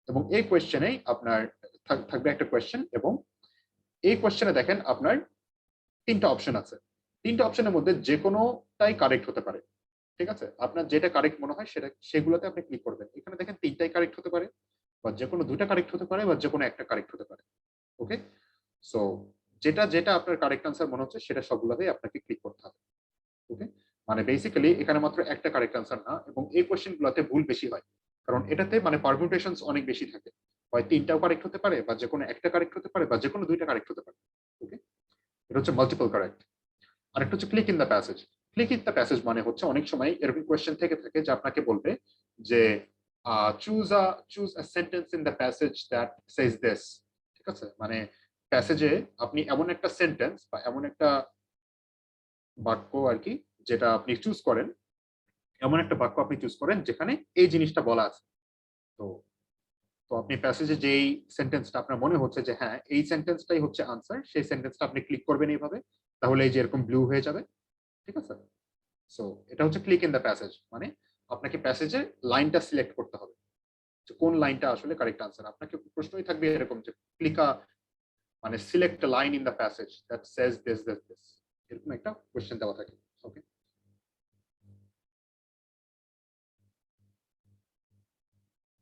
এবং এই কোয়েশ্চেনেই আপনার থাকবে একটা কোয়েশ্চেন, এবং এই কোয়েশ্চেনে দেখেন আপনার 3টা অপশন আছে। 3টা অপশনের মধ্যে যে কোনোটাই কারেক্ট হতে পারে। ঠিক আছে, আপনার যেটা কারেক্ট মনে হয় সেগুলোতে আপনি ক্লিক করবেন। এখানে দেখেন 3টাই কারেক্ট হতে পারে, বা যে কোনো 2টা কারেক্ট হতে পারে, বা যে কোনো একটা কারেক্ট হতে পারে। ওকে, সো যেটা যেটা আপনার কারেক্ট আনসার মনে হচ্ছে সেটা সবগুলোতেই আপনাকে ক্লিক করতে হবে। ওকে, মানে বেসিক্যালি এখানে মাত্র একটা কারেক্ট আনসার না, এবং এই কোশ্চেনগুলোতে ভুল বেশি হয়, কারণ এটাতে মানে পারমিউটেশনস অনেক বেশি থাকে, হয় 3টাও কারেক্ট হতে পারে, বা যে কোনো একটা কারেক্ট হতে পারে, বা যে কোনো 2টা কারেক্ট হতে পারে। ওকে, এটা হচ্ছে মাল্টিপল কারেক্ট। আরেকটা হচ্ছে click in the passage. Click in the passage মানে হচ্ছে অনেক সময় এরকম কোয়েশ্চেন থেকে থাকে যে আপনাকে বলবে যে choose a sentence in the passage that Sage this. ঠিক আছে, মানে প্যাসেজে আপনি এমন একটা সেন্টেন্স বা এমন একটা বাক্য আর কি, যেটা আপনি চুজ করেন, এমন একটা বাক্য আপনি চুজ করেন যেখানে এই জিনিসটা বলা আছে। তো তো আপনি প্যাসেজে যেই সেন্টেন্সটা আপনার মনে হচ্ছে যে হ্যাঁ এই সেন্টেন্সটাই হচ্ছে আনসার, সেই সেন্টেন্সটা আপনি ক্লিক করবেন এইভাবে, তাহলে এই যে এরকম ব্লু হয়ে যাবে। ঠিক আছে, সো এটা হচ্ছে ক্লিক ইন দ্য প্যাসেজ, মানে আপনাকে প্যাসেজে লাইনটা সিলেক্ট করতে হবে যে কোন লাইনটা আসলে কারেক্ট আনসার। আপনাকে প্রশ্নই থাকবে এরকম যে ক্লিকা, মানে select a line in the passage that Sage this this this, এরকম একটা কোশ্চেন দেওয়া থাকে। ওকে,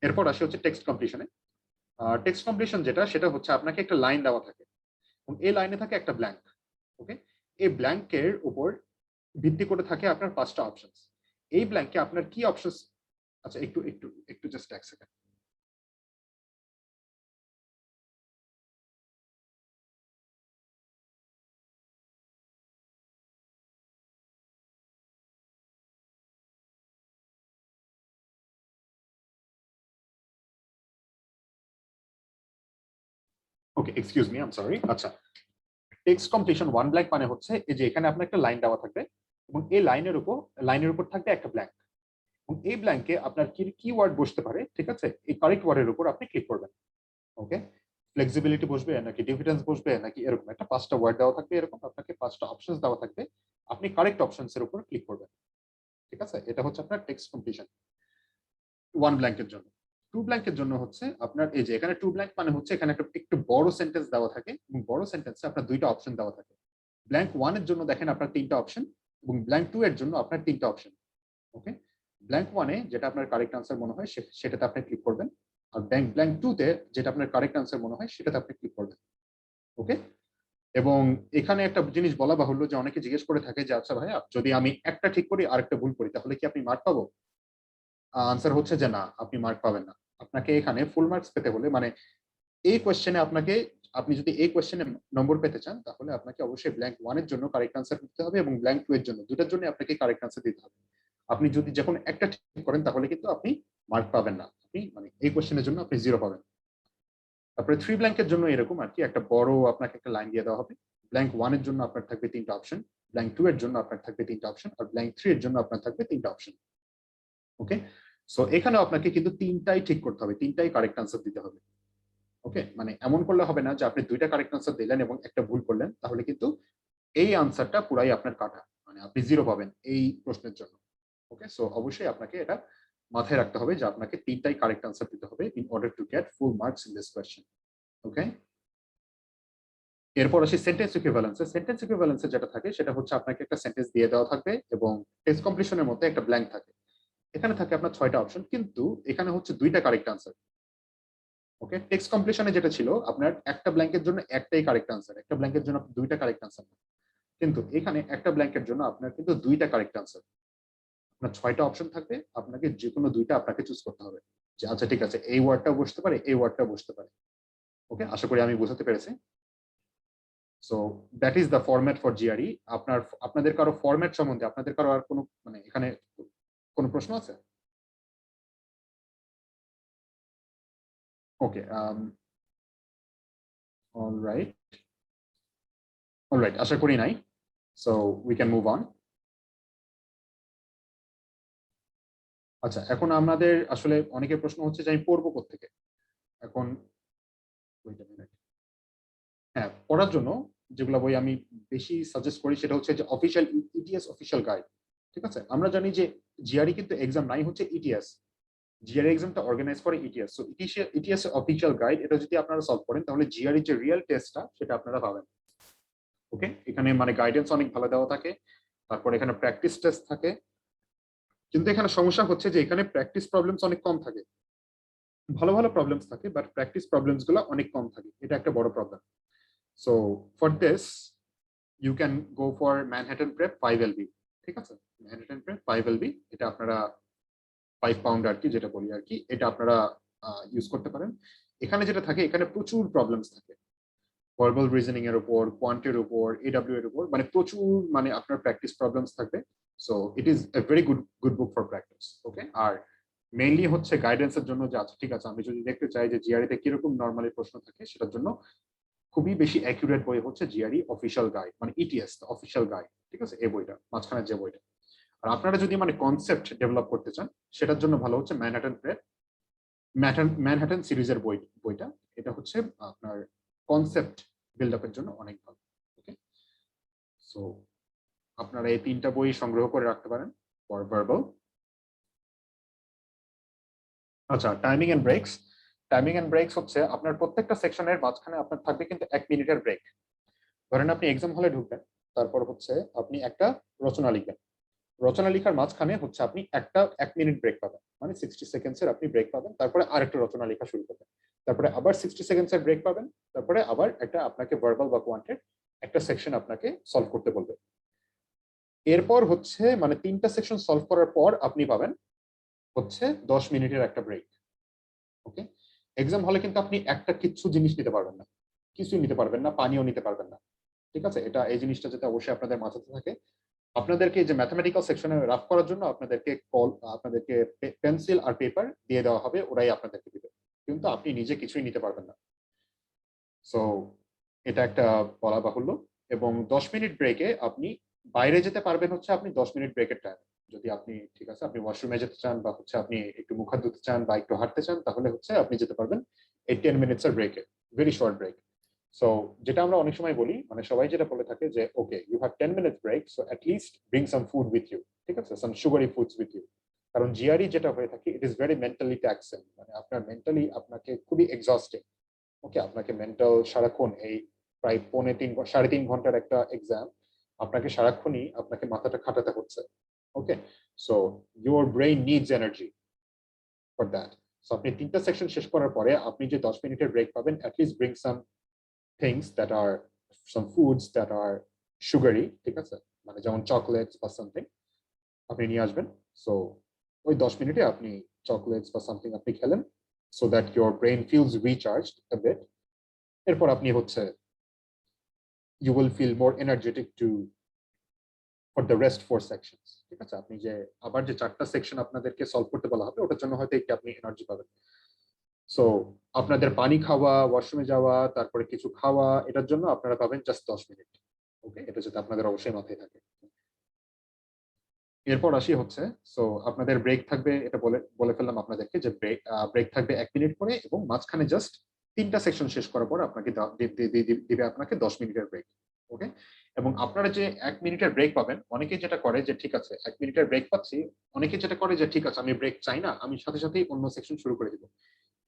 এরপর আসে হচ্ছে টেক্সট কমপ্লিশনে। টেক্সট কমপ্লিশন যেটা, সেটা হচ্ছে আপনাকে একটা লাইন দেওয়া থাকে, এবং এই লাইনে থাকে একটা ব্ল্যাঙ্ক। ওকে, এই ব্ল্যাঙ্কের উপর ভিত্তি করে থাকে আপনার 5টা অপশনস। এই ব্ল্যাঙ্কে আপনার কি অপশনস, আচ্ছা একটু একটু একটু জাস্ট এক second. Okay, excuse me, I am sorry. আচ্ছা, টেক্সট কমপ্লিশন 1 ব্ল্যাঙ্ক মানে হচ্ছে এই যে এখানে আপনার একটা লাইন দেওয়া থাকবে, এবং এই লাইনের উপর থাকবে একটা ব্ল্যাঙ্ক, এবং এই ব্ল্যাঙ্কে আপনার কি কিওয়ার্ড বসতে পারে। ঠিক আছে, এই কারেক্ট ওয়ার্ডের উপর আপনি ক্লিক করবেন। ওকে, ফ্লেক্সিবিলিটি বসবে নাকি ডিফিডেন্স বসবে নাকি এরকম একটা 5টা ওয়ার্ড দেওয়া থাকবে, এরকম আপনাকে 5টা অপশনস দেওয়া থাকবে, আপনি কারেক্ট অপশনস এর উপর ক্লিক করবেন। ঠিক আছে, এটা হচ্ছে আপনার টেক্সট কমপ্লিশন 1 ব্ল্যাঙ্কের জন্য। টু ব্ল্যাঙ্কের জন্য হচ্ছে আপনার এই যে এখানে টু ব্ল্যাঙ্ক মানে হচ্ছে এখানে একটা একটু বড় সেন্টেন্স দেওয়া থাকে এবং বড় সেন্টেন্সে আপনার দুইটা অপশন দেওয়া থাকে। ব্ল্যাঙ্ক 1 এর জন্য দেখেন আপনার তিনটা অপশন এবং ব্ল্যাঙ্ক 2 এর জন্য আপনার তিনটা অপশন। ওকে, ব্ল্যাঙ্ক 1 এ যেটা আপনার কারেক্ট আনসার মনে হয় সেটাতে আপনি ক্লিক করবেন, আর ব্ল্যাঙ্ক 2 তে যেটা আপনার কারেক্ট আনসার মনে হয় সেটাতে আপনি ক্লিক করবেন। ওকে, এবং এখানে একটা জিনিস বলা বাহুল্য যে অনেকে জিজ্ঞেস করে থাকে যে আচ্ছা ভাইয়া যদি আমি একটা ঠিক করি আর একটা ভুল করি তাহলে কি আপনি মার্ক পাবো? আনসার হচ্ছে যে না, আপনি মার্ক পাবেন না। আপনাকে এখানে ফুল মার্কস পেতে হলে মানে এই কোশ্চেনে আপনাকে, আপনি যদি এই কোশ্চেনে নম্বর পেতে চান তাহলে আপনাকে অবশ্যই ব্ল্যাঙ্ক 1 এর জন্য কারেক্ট আনসার দিতে হবে এবং ব্ল্যাঙ্ক 2 এর জন্য, দুটার জন্য আপনাকে কারেক্ট আনসার দিতে হবে। আপনি যদি যখন একটা ঠিক করেন তাহলে কিন্তু আপনি মার্ক পাবেন না, আপনি মানে এই কোশ্চেনের জন্য আপনি 0 পাবেন। তারপরে 3 ব্ল্যাঙ্কের জন্য এরকম আর কি একটা বড় আপনাকে একটা লাইন দিয়ে দেওয়া হবে। ব্ল্যাঙ্ক 1 এর জন্য আপনার থাকবে তিনটা অপশন, ব্ল্যাঙ্ক 2 এর জন্য আপনার থাকবে তিনটা অপশন, আর ব্ল্যাঙ্ক 3 এর জন্য আপনার থাকবে তিনটা অপশন। ওকে, সো এখানে আপনাকে কিন্তু তিনটাই ঠিক করতে হবে, তিনটাই কারেক্ট আনসার দিতে হবে। ওকে, মানে এমন করলে হবে না যে আপনি দুইটা কারেক্ট আনসার দিলেন এবং একটা ভুল করলেন, তাহলে কিন্তু এই আনসারটা পুরাই আপনার কাটা, মানে আপনি 0 পাবেন এই প্রশ্নের জন্য। ওকে, সো অবশ্যই আপনাকে এটা মাথায় রাখতে হবে যে আপনাকে তিনটাই কারেক্ট আনসার দিতে হবে in order to get full marks in this question. Okay, এরপর আসি সেন্টেন্স ইকুইভ্যালেন্সে। সেন্টেন্স ইকুইভ্যালেন্সে যেটা থাকে সেটা হচ্ছে আপনাকে একটা সেন্টেন্স দিয়ে দেওয়া থাকবে এবং টেক্সট কমপ্লিশনের মধ্যে একটা ব্ল্যাঙ্ক থাকে। এখানে থাকে আপনার 6টা অপশন, কিন্তু এখানে হচ্ছে দুইটা কারেক্ট আনসার। ওকে, টেক্সট কমপ্লিশনে যেটা ছিল আপনার একটা ব্ল্যাঙ্কের জন্য একটাই কারেক্ট আনসার, একটা ব্ল্যাঙ্কের জন্য দুইটা কারেক্ট আনসার, কিন্তু এখানে একটা ব্ল্যাঙ্কের জন্য আপনার কিন্তু দুইটা কারেক্ট আনসার। আপনার 6টা অপশন থাকবে, আপনাকে যে কোনো দুইটা আপনাকে চুজ করতে হবে যে আচ্ছা ঠিক আছে এই ওয়ার্ডটা বসতে পারে, এই ওয়ার্ডটা বসতে পারে। ওকে, আশা করি আমি বোঝাতে পেরেছি। So that is the format for GRE. আপনাদের কারো ফরম্যাট সম্বন্ধে আপনাদের কারো আর কোনো মানে এখানে কোনো প্রশ্ন আছে? ওকে, অলরাইট অলরাইট, আশা করি নাই। So we can move on. আচ্ছা, এখন আমাদের আসলে অনেকের প্রশ্ন হচ্ছে যে আমি পড়বো কোত্থেকে এখন। wait a minute। হ্যাঁ, পড়ার জন্য যেগুলো বই আমি বেশি সাজেস্ট করি সেটা হচ্ছে যে অফিসিয়াল ইটিএস অফিসিয়াল গাইড। ঠিক আছে, আমরা জানি যে জিআরই কিন্তু এক্সাম নাই হচ্ছে ইটিএস, জিআরই এক্সামটা অর্গানাইজ করে ETS. So ETS official guide এটা যদি আপনারা সলভ করেন তাহলে জিআরই যে রিয়েল টেস্টটা সেটা আপনারা পাবেন। ওকে, এখানে মানে গাইডেন্স অনেক ভালো দেওয়া থাকে, তারপর এখানে প্র্যাকটিস টেস্ট থাকে, কিন্তু এখানে সমস্যা হচ্ছে যে এখানে প্র্যাকটিস প্রবলেমস অনেক কম থাকে। ভালো ভালো প্রবলেমস থাকে বাট প্র্যাকটিস প্রবলেমস গুলো অনেক কম থাকে, এটা একটা বড় problem. So for this you can go for Manhattan prep 5 LB। ঠিক আছে, ম্যানহাটন প্রেপ 5 LB, এটা আপনারা 5 পাউন্ড আর কি যেটা বলি আর কি, এটা আপনারা ইউজ করতে পারেন। এখানে যেটা থাকে এখানে প্রচুর প্রবলেমস থাকে, ভার্বাল রিজনিং এর উপর, কোয়ান্টের উপর, এডব্লিউ এর উপর, মানে প্রচুর মানে আপনার প্র্যাকটিস প্রবলেমস থাকবে। So it is a very good book for practice. Okay, আর মেইনলি হচ্ছে গাইডেন্সের জন্য যে আচ্ছা ঠিক আছে আমি যদি দেখতে চাই যে জিআরইতে কিরকম নর্মালি প্রশ্ন থাকে সেটার জন্য খুবই বেশি অ্যাকুরেট বই হচ্ছে জিআরই অফিসিয়াল গাইড, মানে ইটিএস অফিসিয়াল গাইড। ঠিক আছে, এই বইটা মাঝখানে যে বইটা। আর আপনারা যদি মানে কনসেপ্ট ডেভেলপ করতে চান সেটার জন্য ভালো হচ্ছে ম্যানহাটন প্রেপ, ম্যানহাটন সিরিজের বইটা। এটা হচ্ছে আপনার কনসেপ্ট বিল্ড আপের জন্য অনেক ভালো। ওকে, সো আপনারা এই তিনটা বই সংগ্রহ করে রাখতে পারেন ফর ভার্বাল। আচ্ছা, timing and breaks. Timing and breaks হচ্ছে আপনার প্রত্যেকটা সেকশনের মাঝখানে আপনার থাকবে কিন্তু 1 মিনিটের ব্রেক। ধরেন আপনি এক্সাম হলে ঢুকবেন, তারপর হচ্ছে আপনি একটা রচনা লিখবেন, রচনা লেখার মাঝখানে হচ্ছে আপনি একটা 1 মিনিট ব্রেক পাবেন, মানে 60 সেকেন্ডসের আপনি ব্রেক পাবেন, তারপরে আরেকটা রচনা লেখা শুরু করবেন, তারপরে আবার 60 সেকেন্ডসের ব্রেক পাবেন, তারপরে আবার একটা আপনাকে ভার্বাল বা কোয়ান্টেড একটা সেকশন আপনাকে সলভ করতে বলবে। এরপর হচ্ছে মানে 3টা সেকশন সলভ করার পর আপনি পাবেন হচ্ছে 10 মিনিটের একটা ব্রেক। ওকে, এক্সাম হলে কিন্তু আপনি একটা কিচ্ছু জিনিস নিতে পারবেন না, কিছুই নিতে পারবেন না, পানিও নিতে পারবেন না। ঠিক আছে, এটা এই জিনিসটা যাতে অবশ্যই আপনাদের মাথাতে থাকে। আপনাদেরকে যে ম্যাথমেটিক্যাল সেকশনে রাফ করার জন্য আপনাদেরকে পেন্সিল আর পেপার দিয়ে দেওয়া হবে, ওরাই আপনাদেরকে দিবে, কিন্তু আপনি নিজে কিছুই নিতে পারবেন না। সো এটা একটা বলা বাহুল্য। এবং 10 মিনিট ব্রেকে আপনি বাইরে যেতে পারবেন হচ্ছে আপনি 10 মিনিট ব্রেকের টাইম। যদি আপনি ঠিক আছে আপনি ওয়াশরুমে যেতে চান বা হচ্ছে আপনি একটু মুখ হাত ধুতে চান বা একটু হাঁটতে চান তাহলে হচ্ছে আপনি যেতে পারবেন এই 10 মিনিটসের ব্রেকে, ভেরি শর্ট ব্রেক। সো যেটা আমরা অনেক সময় বলি, মানে সবাই যেটা বলে থাকে যে okay you have 10 minute break, so at least bring some food with you. ঠিক আছে, some sugary foods with you. কারণ জিআরই যেটা হয়ে থাকে it is very mentally taxing, মানে আপনার মেন্টালি আপনাকে খুবই এক্সস্টিং। ওকে, আপনাকে মেন্টাল সারাক্ষণ এই প্রায় 3.5 সাড়ে 3 ঘন্টার একটা এক্সাম, আপনাকে সারাক্ষণই আপনাকে মাথাটা খাটাতে হচ্ছে। Okay, so your brain needs energy for that. So আপনি 3টা সেকশন শেষ করার পরে আপনি যে 10 মিনিটের ব্রেক পাবেন, at least bring some things that are some foods that are sugary, ঠিক আছে, মানে যেমন চকলেটস বা সামথিং আপনি নিয়ে আসবেন। সো ওই 10 মিনিটে আপনি চকলেটস বা সামথিং আপনি খেলেন, so that your brain feels recharged a bit. এরপর আপনি হচ্ছে you will feel more energetic to for the rest 4 sections, ঠিক আছে। আপনি যে আবার যে 4টা সেকশন আপনাদেরকে সলভ করতে বলা হবে ওটার জন্য হয়তো একটু আপনি এনার্জি পাবেন। সো আপনাদের পানি খাওয়া, ওয়াশরুমে যাওয়া, তারপরে কিছু খাওয়া, এটার জন্য আপনারা পাবেন জাস্ট 10 মিনিট। ওকে, এটা যাতে আপনাদের অবশ্যই মাথায় থাকে। এরপর আসি হচ্ছে, সো আপনাদের ব্রেক থাকবে, এটা বলে বলে ফেললাম আপনাদেরকে যে ব্রেক থাকবে 1 মিনিট করে, এবং মাঝখানে জাস্ট 3টা সেকশন শেষ করার পর আপনাকে দিবে আপনাকে 10 মিনিটের ব্রেক। ওকে, এবং আপনারা যে 1 মিনিটের ব্রেক পাবেন, অনেকে যেটা করে যে ঠিক আছে 1 মিনিটের ব্রেক পাচ্ছি, অনেকে যেটা করে যে ঠিক আছে আমি ব্রেক চাই না, আমি সাথে সাথেই অন্য সেকশন শুরু করে দিব।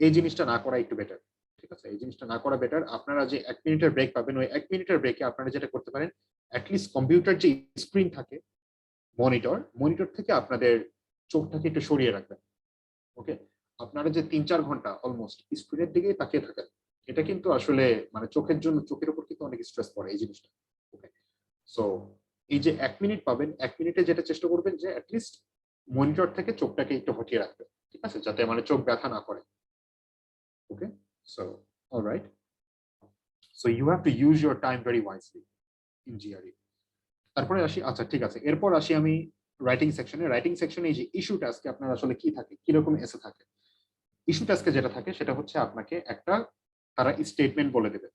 এই জিনিসটা না করা একটু বেটার, ঠিক আছে, এই জিনিসটা না করা বেটার। আপনারা যে 1 মিনিটের ব্রেক পাবেন, ওই 1 মিনিটের ব্রেকে আপনারা যেটা করতে পারেন, অ্যাটলিস্ট কম্পিউটার যে স্ক্রিন থাকে, মনিটর থেকে আপনাদের চোখটাকে একটু সরিয়ে রাখবেন। ওকে, আপনারা যে 3-4 ঘন্টা অলমোস্ট স্ক্রিনের দিকেই তাকিয়ে থাকেন, এটা কিন্তু আসলে মানে চোখের উপর কিন্তু অনেক স্ট্রেস পড়ে এই জিনিসটা। ওকে, সো এই যে 1 মিনিট পাবেন, 1 মিনিটে যেটা চেষ্টা করবেন যে অ্যাটলিস্ট মনিটর থেকে চোখটাকে একটু হটিয়ে রাখবেন, ঠিক আছে, যাতে মানে চোখ ব্যথা না করে। Okay, so alright, so you have to use your time very wisely in GRE. তারপরে আসি, আচ্ছা ঠিক আছে, এরপর আসি আমি রাইটিং সেকশনে এই যে ইস্যু টাস্কে আপনার আসলে কি থাকে, কিরকম এসে থাকে। ইস্যু টাস্কে যেটা থাকে সেটা হচ্ছে আপনাকে একটা তারা স্টেটমেন্ট বলে দেবে,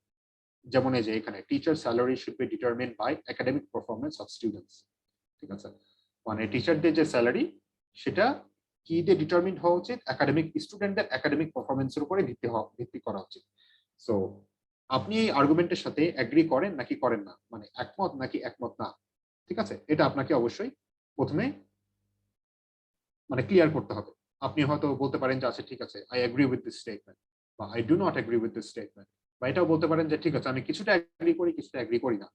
যেমন এই যে এখানে teacher salary should be determined by academic performance of students, ঠিক আছে, মানে টিচারদের যে স্যালারি সেটা কি দিয়ে ডিটারমিন্ড হওয়া উচিত, স্টুডেন্টদের একাডেমিক পারফরমেন্সের উপরে ভিত্তি করা উচিত। সো আপনি এই আর্গুমেন্টের সাথে এগ্রি করেন নাকি করেন না, মানে একমত নাকি একমত না, ঠিক আছে, এটা আপনাকে অবশ্যই প্রথমে মানে ক্লিয়ার করতে হবে। আপনি হয়তো বলতে পারেন যে আচ্ছা ঠিক আছে I agree with this statement, বা I do not agree with this statement, বা এটাও বলতে পারেন যে ঠিক আছে আমি কিছুটা এগ্রি করি, কিছুটা এগ্রি করি না।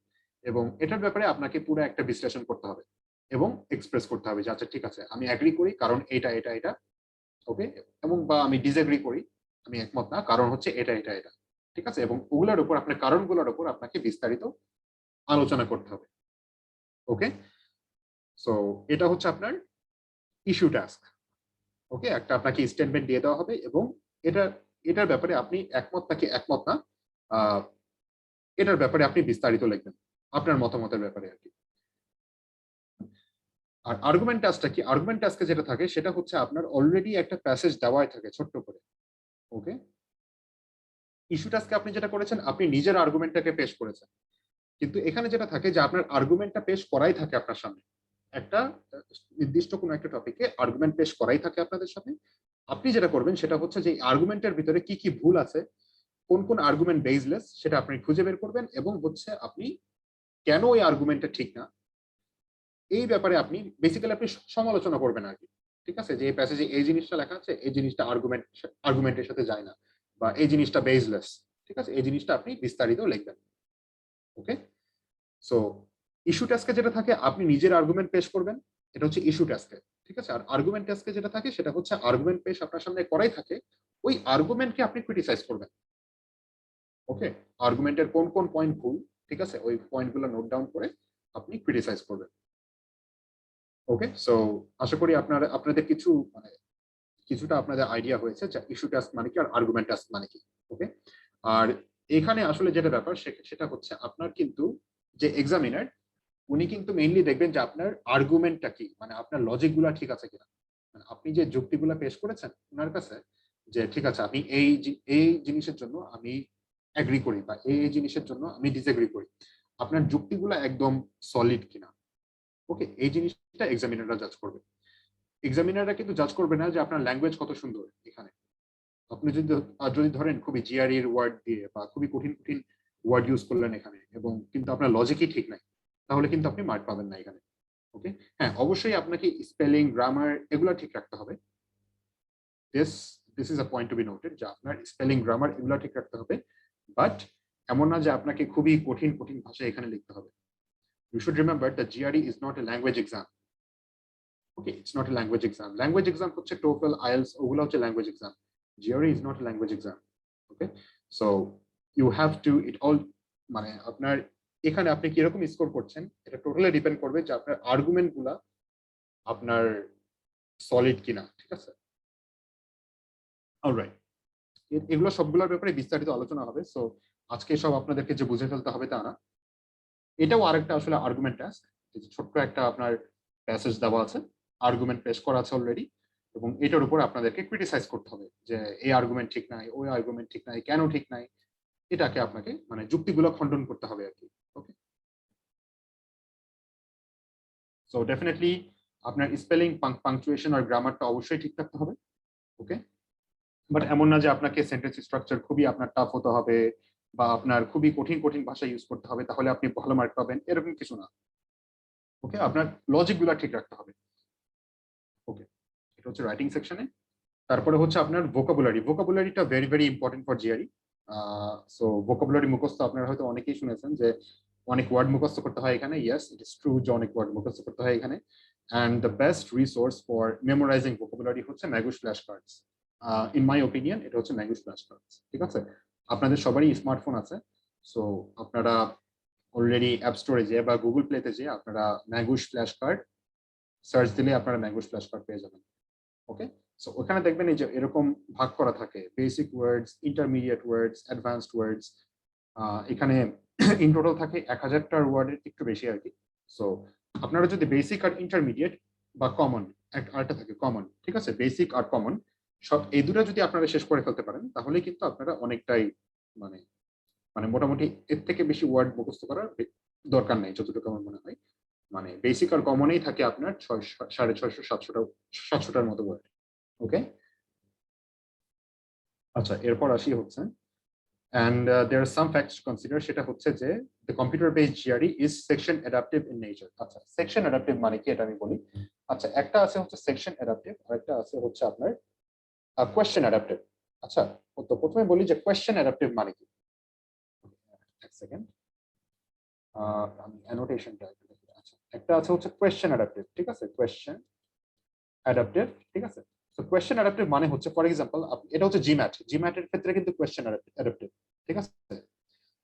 এবং এটার ব্যাপারে আপনাকে পুরো একটা বিশ্লেষণ করতে হবে এবং এক্সপ্রেস করতে হবে যে আচ্ছা ঠিক আছে আমি এগ্রি করি কারণ এটা এটা এটা, ওকে, এবং বা আমি ডিসএগ্রি করি, আমি একমত না কারণ হচ্ছে এটা এটা এটা, ঠিক আছে, এবং ওগুলোর উপর আপনার কারণগুলোর উপর আপনাকে বিস্তারিত আলোচনা করতে হবে। ওকে, সো এটা হচ্ছে আপনার ইস্যু টাস্ক। ওকে, একটা আপনাকে স্টেটমেন্ট দিয়ে দেওয়া হবে এবং এটা এটার ব্যাপারে আপনি একমত নাকি একমত না, আহ, এটার ব্যাপারে আপনি বিস্তারিত লিখবেন আপনার মতামতের ব্যাপারে আর কি। আর আর্গুমেন্ট টাস্কটা কি, আর্গুমেন্ট টাস্কে যেটা থাকে সেটা হচ্ছে আপনার অলরেডি একটা প্যাসেজ দেওয়াই থাকে ছোট্ট করে। ওকে, ইস্যু টাস্কে আপনি যেটা করেছেন আপনি নিজের আর্গুমেন্টটাকে পেশ করেছেন, কিন্তু এখানে যেটা থাকে যে আপনার আর্গুমেন্টটা পেশ করাই থাকে আপনার সামনে, একটা নির্দিষ্ট কোনো একটা টপিকে আর্গুমেন্ট পেশ করাই থাকে আপনাদের সামনে। আপনি যেটা করবেন সেটা হচ্ছে যে আর্গুমেন্টের ভিতরে কি কি ভুল আছে, কোন কোন আর্গুমেন্ট বেসলেস সেটা আপনি খুঁজে বের করবেন, এবং হচ্ছে আপনি কেন ওই আর্গুমেন্টটা ঠিক না এই ব্যাপারে আপনি বেসিক্যালি আপনি সমালোচনা করবেন আর কি, ঠিক আছে, যে এই প্যাসেজে এই জিনিসটা লেখা আছে, এই জিনিসটা আর্গুমেন্টের সাথে যায় না, বা এই জিনিসটা বেসলেস, ঠিক আছে, এই জিনিসটা আপনি বিস্তারিত লিখবেন। ওকে, সো ইস্যু টাস্কে যেটা থাকে আপনি নিজের আর্গুমেন্ট পেশ করবেন, এটা হচ্ছে ইস্যু টাস্কে, ঠিক আছে। আর আর্গুমেন্ট টাস্কে যেটা থাকে সেটা হচ্ছে আর্গুমেন্ট পেশ আপনার সামনে করাই থাকে, ওই আর্গুমেন্টকে আপনি ক্রিটিসাইজ করবেন। ওকে, আর্গুমেন্টের কোন কোন পয়েন্ট ভুল, ঠিক আছে, ওই পয়েন্টগুলো নোট ডাউন করে আপনি ক্রিটিসাইজ করবেন। ওকে, সো আশা করি আপনাদের কিছু মানে কিছুটা আপনাদের আইডিয়া হয়েছে যে ইস্যু টাস্ক মানে কি আর আর্গুমেন্ট টাস্ক মানে কি। ওকে, আর এখানে আসলে যেটা ব্যাপার সেটা হচ্ছে আপনার কিন্তু যে এক্সামিনার উনি কিন্তু মেইনলি দেখবেন যে আপনার আর্গুমেন্টটা কি, মানে আপনার লজিক গুলা ঠিক আছে কিনা, মানে আপনি যে যুক্তিগুলা পেশ করেছেন ওনার কাছে, যে ঠিক আছে আপনি এই জিনিসের জন্য আমি এগ্রি করি, বা এই জিনিসের জন্য আমি ডিসএগ্রি করি, আপনার যুক্তিগুলা একদম সলিড কিনা। ওকে, এই জিনিসটা এক্সামিনাররা জাজ করবে। এক্সামিনাররা কিন্তু জাজ করবে না যে আপনার ল্যাঙ্গুয়েজ কত সুন্দর এখানে, আপনি যদি ধরেন খুবই জিআরই এর ওয়ার্ড দিয়ে বা খুবই কঠিন কঠিন ওয়ার্ড ইউজ করলেন এখানে, এবং কিন্তু আপনার লজিকই ঠিক নাই, তাহলে কিন্তু আপনি মার্ক পাবেন না এখানে। ওকে, হ্যাঁ অবশ্যই আপনাকে স্পেলিং গ্রামার এগুলো ঠিক রাখতে হবে। This is a point to be noted, যে আপনার স্পেলিং গ্রামার এগুলো ঠিক রাখতে হবে, বাট এমন না যে আপনাকে খুবই কঠিন কঠিন ভাষা এখানে লিখতে হবে। You should remember that GRE is not a language exam. Okay, it's not a language exam. Language exam হচ্ছে TOEFL, IELTS, ওগুলো হচ্ছে language exam. GRE is not a language exam. Okay, so you have to it all, মানে আপনার এখানে আপনি কিরকম score করছেন এটা টোটালি ডিপেন্ড করবে যে আপনার আর্গুমেন্ট গুলা আপনার সলিড কিনা, ঠিক আছে? অলরাইট, এগুলো সবগুলোর ব্যাপারে বিস্তারিত আলোচনা হবে। সো আজকে সব আপনাদেরকে যে বুঝে ফেলতে হবে তা না, এটাও আরেকটা আসলে আর্গুমেন্ট টাস্ক। ছোট্ট একটা আপনার প্যাসেজ দেওয়া আছে, আর্গুমেন্ট পেশ করা আছে অলরেডি, এবং এটার উপর আপনাদেরকে ক্রিটিসাইজ করতে হবে যে এই আর্গুমেন্ট ঠিক নাই, ওই আর্গুমেন্ট ঠিক নাই, কেন ঠিক নাই, এটাকে আপনাকে মানে যুক্তিগুলো খণ্ডন করতে হবে আর কি। ওকে, সো ডেফিনেটলি আপনার স্পেলিং, পাংচুয়েশন আর গ্রামারটা অবশ্যই ঠিক থাকতে হবে। ওকে, বাট এমন না যে আপনাকে সেন্টেন্স স্ট্রাকচার খুবই আপনার টাফ হতে হবে বা আপনার খুবই কঠিন কঠিন ভাষা ইউজ করতে হবে তাহলে আপনি ভালো মার্ক পাবেন, এরকম কিছু না। ওকে, আপনার লজিক গুলা ঠিক রাখতে হবে। ওকে, এটা হচ্ছে রাইটিং সেকশনে। তারপরে হচ্ছে আপনার ভোকাবুলারি। ভোকাবুলারিটা very very important for GRE. So vocabulary মুখস্থ আপনারা হয়তো অনেকেই শুনেছেন যে অনেক ওয়ার্ড মুখস্থ করতে হয় এখানে। ইয়েস, ইট ইস ট্রু যে অনেক ওয়ার্ড মুখস্থ করতে হয় এখানে। And the best resource for memorising vocabulary হচ্ছে Magoosh flash cards. In my opinion এটা হচ্ছে ম্যাগুস ফ্ল্যাশ কার্ডস। ঠিক আছে, আপনাদের সবারই স্মার্টফোন আছে, সো আপনারা অলরেডি অ্যাপ স্টোরে যেয়ে বা গুগল প্লেতে যেয়ে আপনারা ম্যাগুস ফ্ল্যাশ কার্ড সার্চ দিলে আপনারা ম্যাগুস ফ্ল্যাশ কার্ড পেয়ে যাবেন। ওকে, সো ওখানে দেখবেন এই যে এরকম ভাগ করা থাকে, বেসিক ওয়ার্ডস, ইন্টারমিডিয়েট ওয়ার্ডস, অ্যাডভান্সড ওয়ার্ডস। এখানে ইন টোটাল থাকে 1000টার ওয়ার্ডের একটু বেশি আর কি। সো আপনারা যদি বেসিক আর ইন্টারমিডিয়েট বা কমন, আরেকটা থাকে কমন, ঠিক আছে, বেসিক আর কমন, সব এই দুটো যদি আপনারা শেষ করে ফেলতে পারেন তাহলে কিন্তু আপনারা অনেকটাই মানে মানে মোটামুটি এর থেকে বেশি ওয়ার্ড মুখস্থ করার দরকার নেই যতটুকু আমার মনে হয়। মানে বেসিক আর কমনেই থাকে আপনার 650, 700টার মতো ওয়ার্ড। ওকে, আচ্ছা এরপর আসি হচ্ছে and there are some facts to consider, সেটা হচ্ছে যে the computer based GRE is section adaptive in nature. আচ্ছা section adaptive মানে কি এটা আমি বলি। আচ্ছা একটা আছে হচ্ছে section adaptive আর একটা আছে হচ্ছে আপনার question adaptive। আচ্ছা তো প্রথমে বলি যে question adaptive মানে কি। এক সেকেন্ড, আমি অ্যানোটেশনটা একটু দেখি। আচ্ছা একটা আছে হচ্ছে question adaptive, ঠিক আছে, question adaptive, ঠিক আছে। সো কোয়েশ্চেন অ্যাডাপটিভ মানে হচ্ছে ফর এক্সাম্পল এটা হচ্ছে জিম্যাট এর ক্ষেত্রে কিন্তু কোয়েশ্চেন অ্যাডাপটিভ, ঠিক আছে।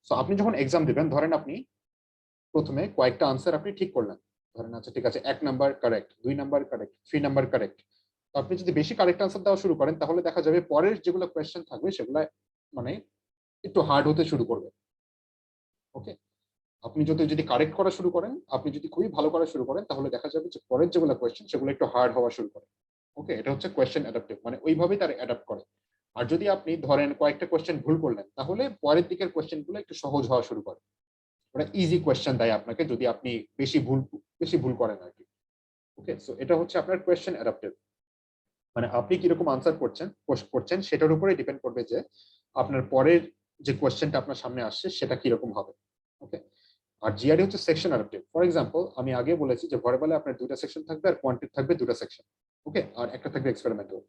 সো আপনি যখন এক্সাম দিবেন, ধরেন আপনি প্রথমে কয়েকটা আনসার আপনি ঠিক করলেন, ধরেন আচ্ছা ঠিক আছে 1 number correct, 2 number correct, 3 number correct. তো আপনি যদি বেশি কারেক্ট আনসার দেওয়া শুরু করেন তাহলে দেখা যাবে পরের যেগুলো কোয়েশ্চেন থাকবে সেগুলো মানে একটু হার্ড হতে শুরু করবে। ওকে, আপনি যদি কারেক্ট করা শুরু করেন, আপনি যদি খুবই ভালো করা শুরু করেন তাহলে দেখা যাবে যে পরের যেগুলো কোয়েশ্চেন সেগুলো একটু হার্ড হওয়া শুরু করে। ওকে, এটা হচ্ছে কোয়েশ্চেন অ্যাডাপটিভ, মানে ওইভাবেই তারা অ্যাডাপ্ট করে। আর যদি আপনি ধরেন কয়েকটা কোয়েশ্চেন ভুল করলেন তাহলে পরের দিকের কোয়েশ্চেন গুলো একটু সহজ হওয়া শুরু করে, ওরা ইজি কোয়েশ্চেন দেয় আপনাকে যদি আপনি বেশি ভুল করেন আর কি। ওকে, সো এটা হচ্ছে আপনার কোয়েশ্চেন অ্যাডাপটিভ, মানে আপনি কিরকম আনসার করছেন সেটার উপরে ডিপেন্ড করবে যে আপনার পরের যে কোয়েশ্চেনটা আপনার সামনে আসছে সেটা কিরকম হবে। ওকে, আর জিআরই হচ্ছে সেকশন অ্যাডাপটিভ। ফর এক্সাম্পল আমি আগে বলেছি যে ভার্বালে আপনার 2টা সেকশন থাকবে আর কোয়ান্টিটি থাকবে 2টা সেকশন। ওকে, আর একটা থাকবে এক্সপেরিমেন্টাল।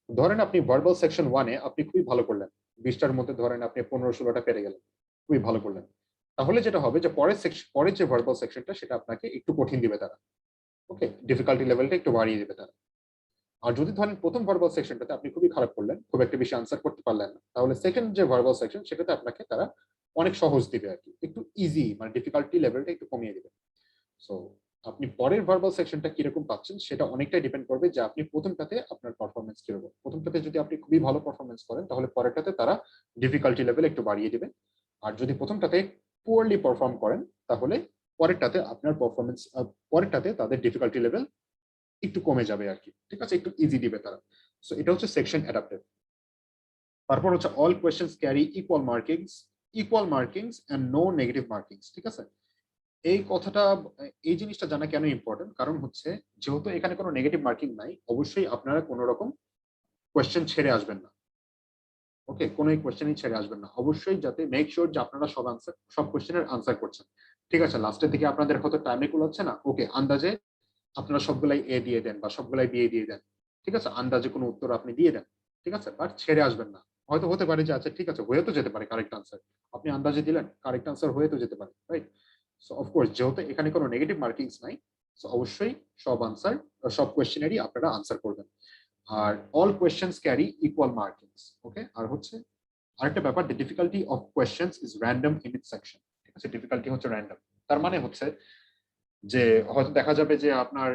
ধরেন আপনি ভার্বাল সেকশন 1-এ আপনি খুবই ভালো করলেন, 20টার মধ্যে ধরেন আপনি 15-16টা পেরে গেলেন, খুবই ভালো করলেন। তাহলে যেটা হবে যে পরের যে ভার্বাল সেকশনটা সেটা আপনাকে একটু কঠিন দিবে তারা। ওকে, ডিফিকাল্টি লেভেলটা একটু বাড়িয়ে দিবে তারা। আর যদি ধরেন প্রথম ভার্বাল সেকশনটাতে আপনি খুবই খারাপ করলেন, খুব একটা বেশি আনসার করতে পারলেন না, তাহলে সেকেন্ড যে ভার্বাল সেকশন সেটাতে আপনাকে তারা অনেক সহজ দিবে আর কি, একটু ইজি, মানে ডিফিকাল্টি লেভেলটা একটু কমিয়ে দিবে। সো আপনি পরের ভার্বাল সেকশনটা কিরকম পাচ্ছেন সেটা অনেকটাই ডিপেন্ড করবে যে আপনি প্রথমটাতে আপনার পারফরমেন্স কিরকম। প্রথমটাতে যদি আপনি খুবই ভালো পারফরমেন্স করেন তাহলে পরেরটাতে তারা ডিফিকাল্টি লেভেল একটু বাড়িয়ে দিবে। আর যদি প্রথমটাতে পুয়ারলি পারফর্ম করেন তাহলে পরেরটাতে তাদের ডিফিকাল্টি লেভেল একটু কমে যাবে আর কি, ঠিক আছে, একটু ইজি দিবে তারা। সো এটা হচ্ছে সেকশন অ্যাডাপ্টিভ। তারপর হচ্ছে all questions carry equal markings and no negative markings, ঠিক আছে। এই কথাটা, এই জিনিসটা জানা কেন ইম্পর্টেন্ট, কারণ হচ্ছে যেহেতু এখানে কোনো নেগেটিভ মার্কিং নাই, অবশ্যই আপনারা কোনো রকম কোয়েশ্চেন ছেড়ে আসবেন না। ওকে, কোনো কোয়েশ্চেনই ছেড়ে আসবেন না, অবশ্যই যাতে মেক শিওর যে আপনারা সব কোয়েশ্চেনের আনসার করছেন। ঠিক আছে, লাস্টের দিকে আপনাদের হয়তো টাইমে কুলাচ্ছে না, ওকে, আন্দাজে আপনারা সবগুলাই এ দিয়ে দেন বা সবগুলাই বি দিয়ে দেন, ঠিক আছে, আন্দাজে কোনো উত্তর আপনি দিয়ে দেন, ঠিক আছে, বাট ছেড়ে আসবেন না। হয়তো হতে পারে যে আচ্ছা ঠিক আছে হয়ে তো যেতে পারে কারেক্ট আনসার, আপনি আন্দাজে দিলেন কারেক্ট আনসার হয়ে তো যেতে পারে, রাইট? সো অফকোর্স যেহেতু এখানে কোনো নেগেটিভ মার্কিংস নাই, সো অবশ্যই সব কোয়েশ্চেনেরই আপনারা আনসার করবেন। আর all questions carry equal markings, ওকে। আর হচ্ছে আরেকটা ব্যাপার, the difficulty of questions is random in it's section, ঠিক আছে, ডিফিকাল্টি হচ্ছে র্যান্ডম। তার মানে হচ্ছে যে হয়তো দেখা যাবে যে আপনার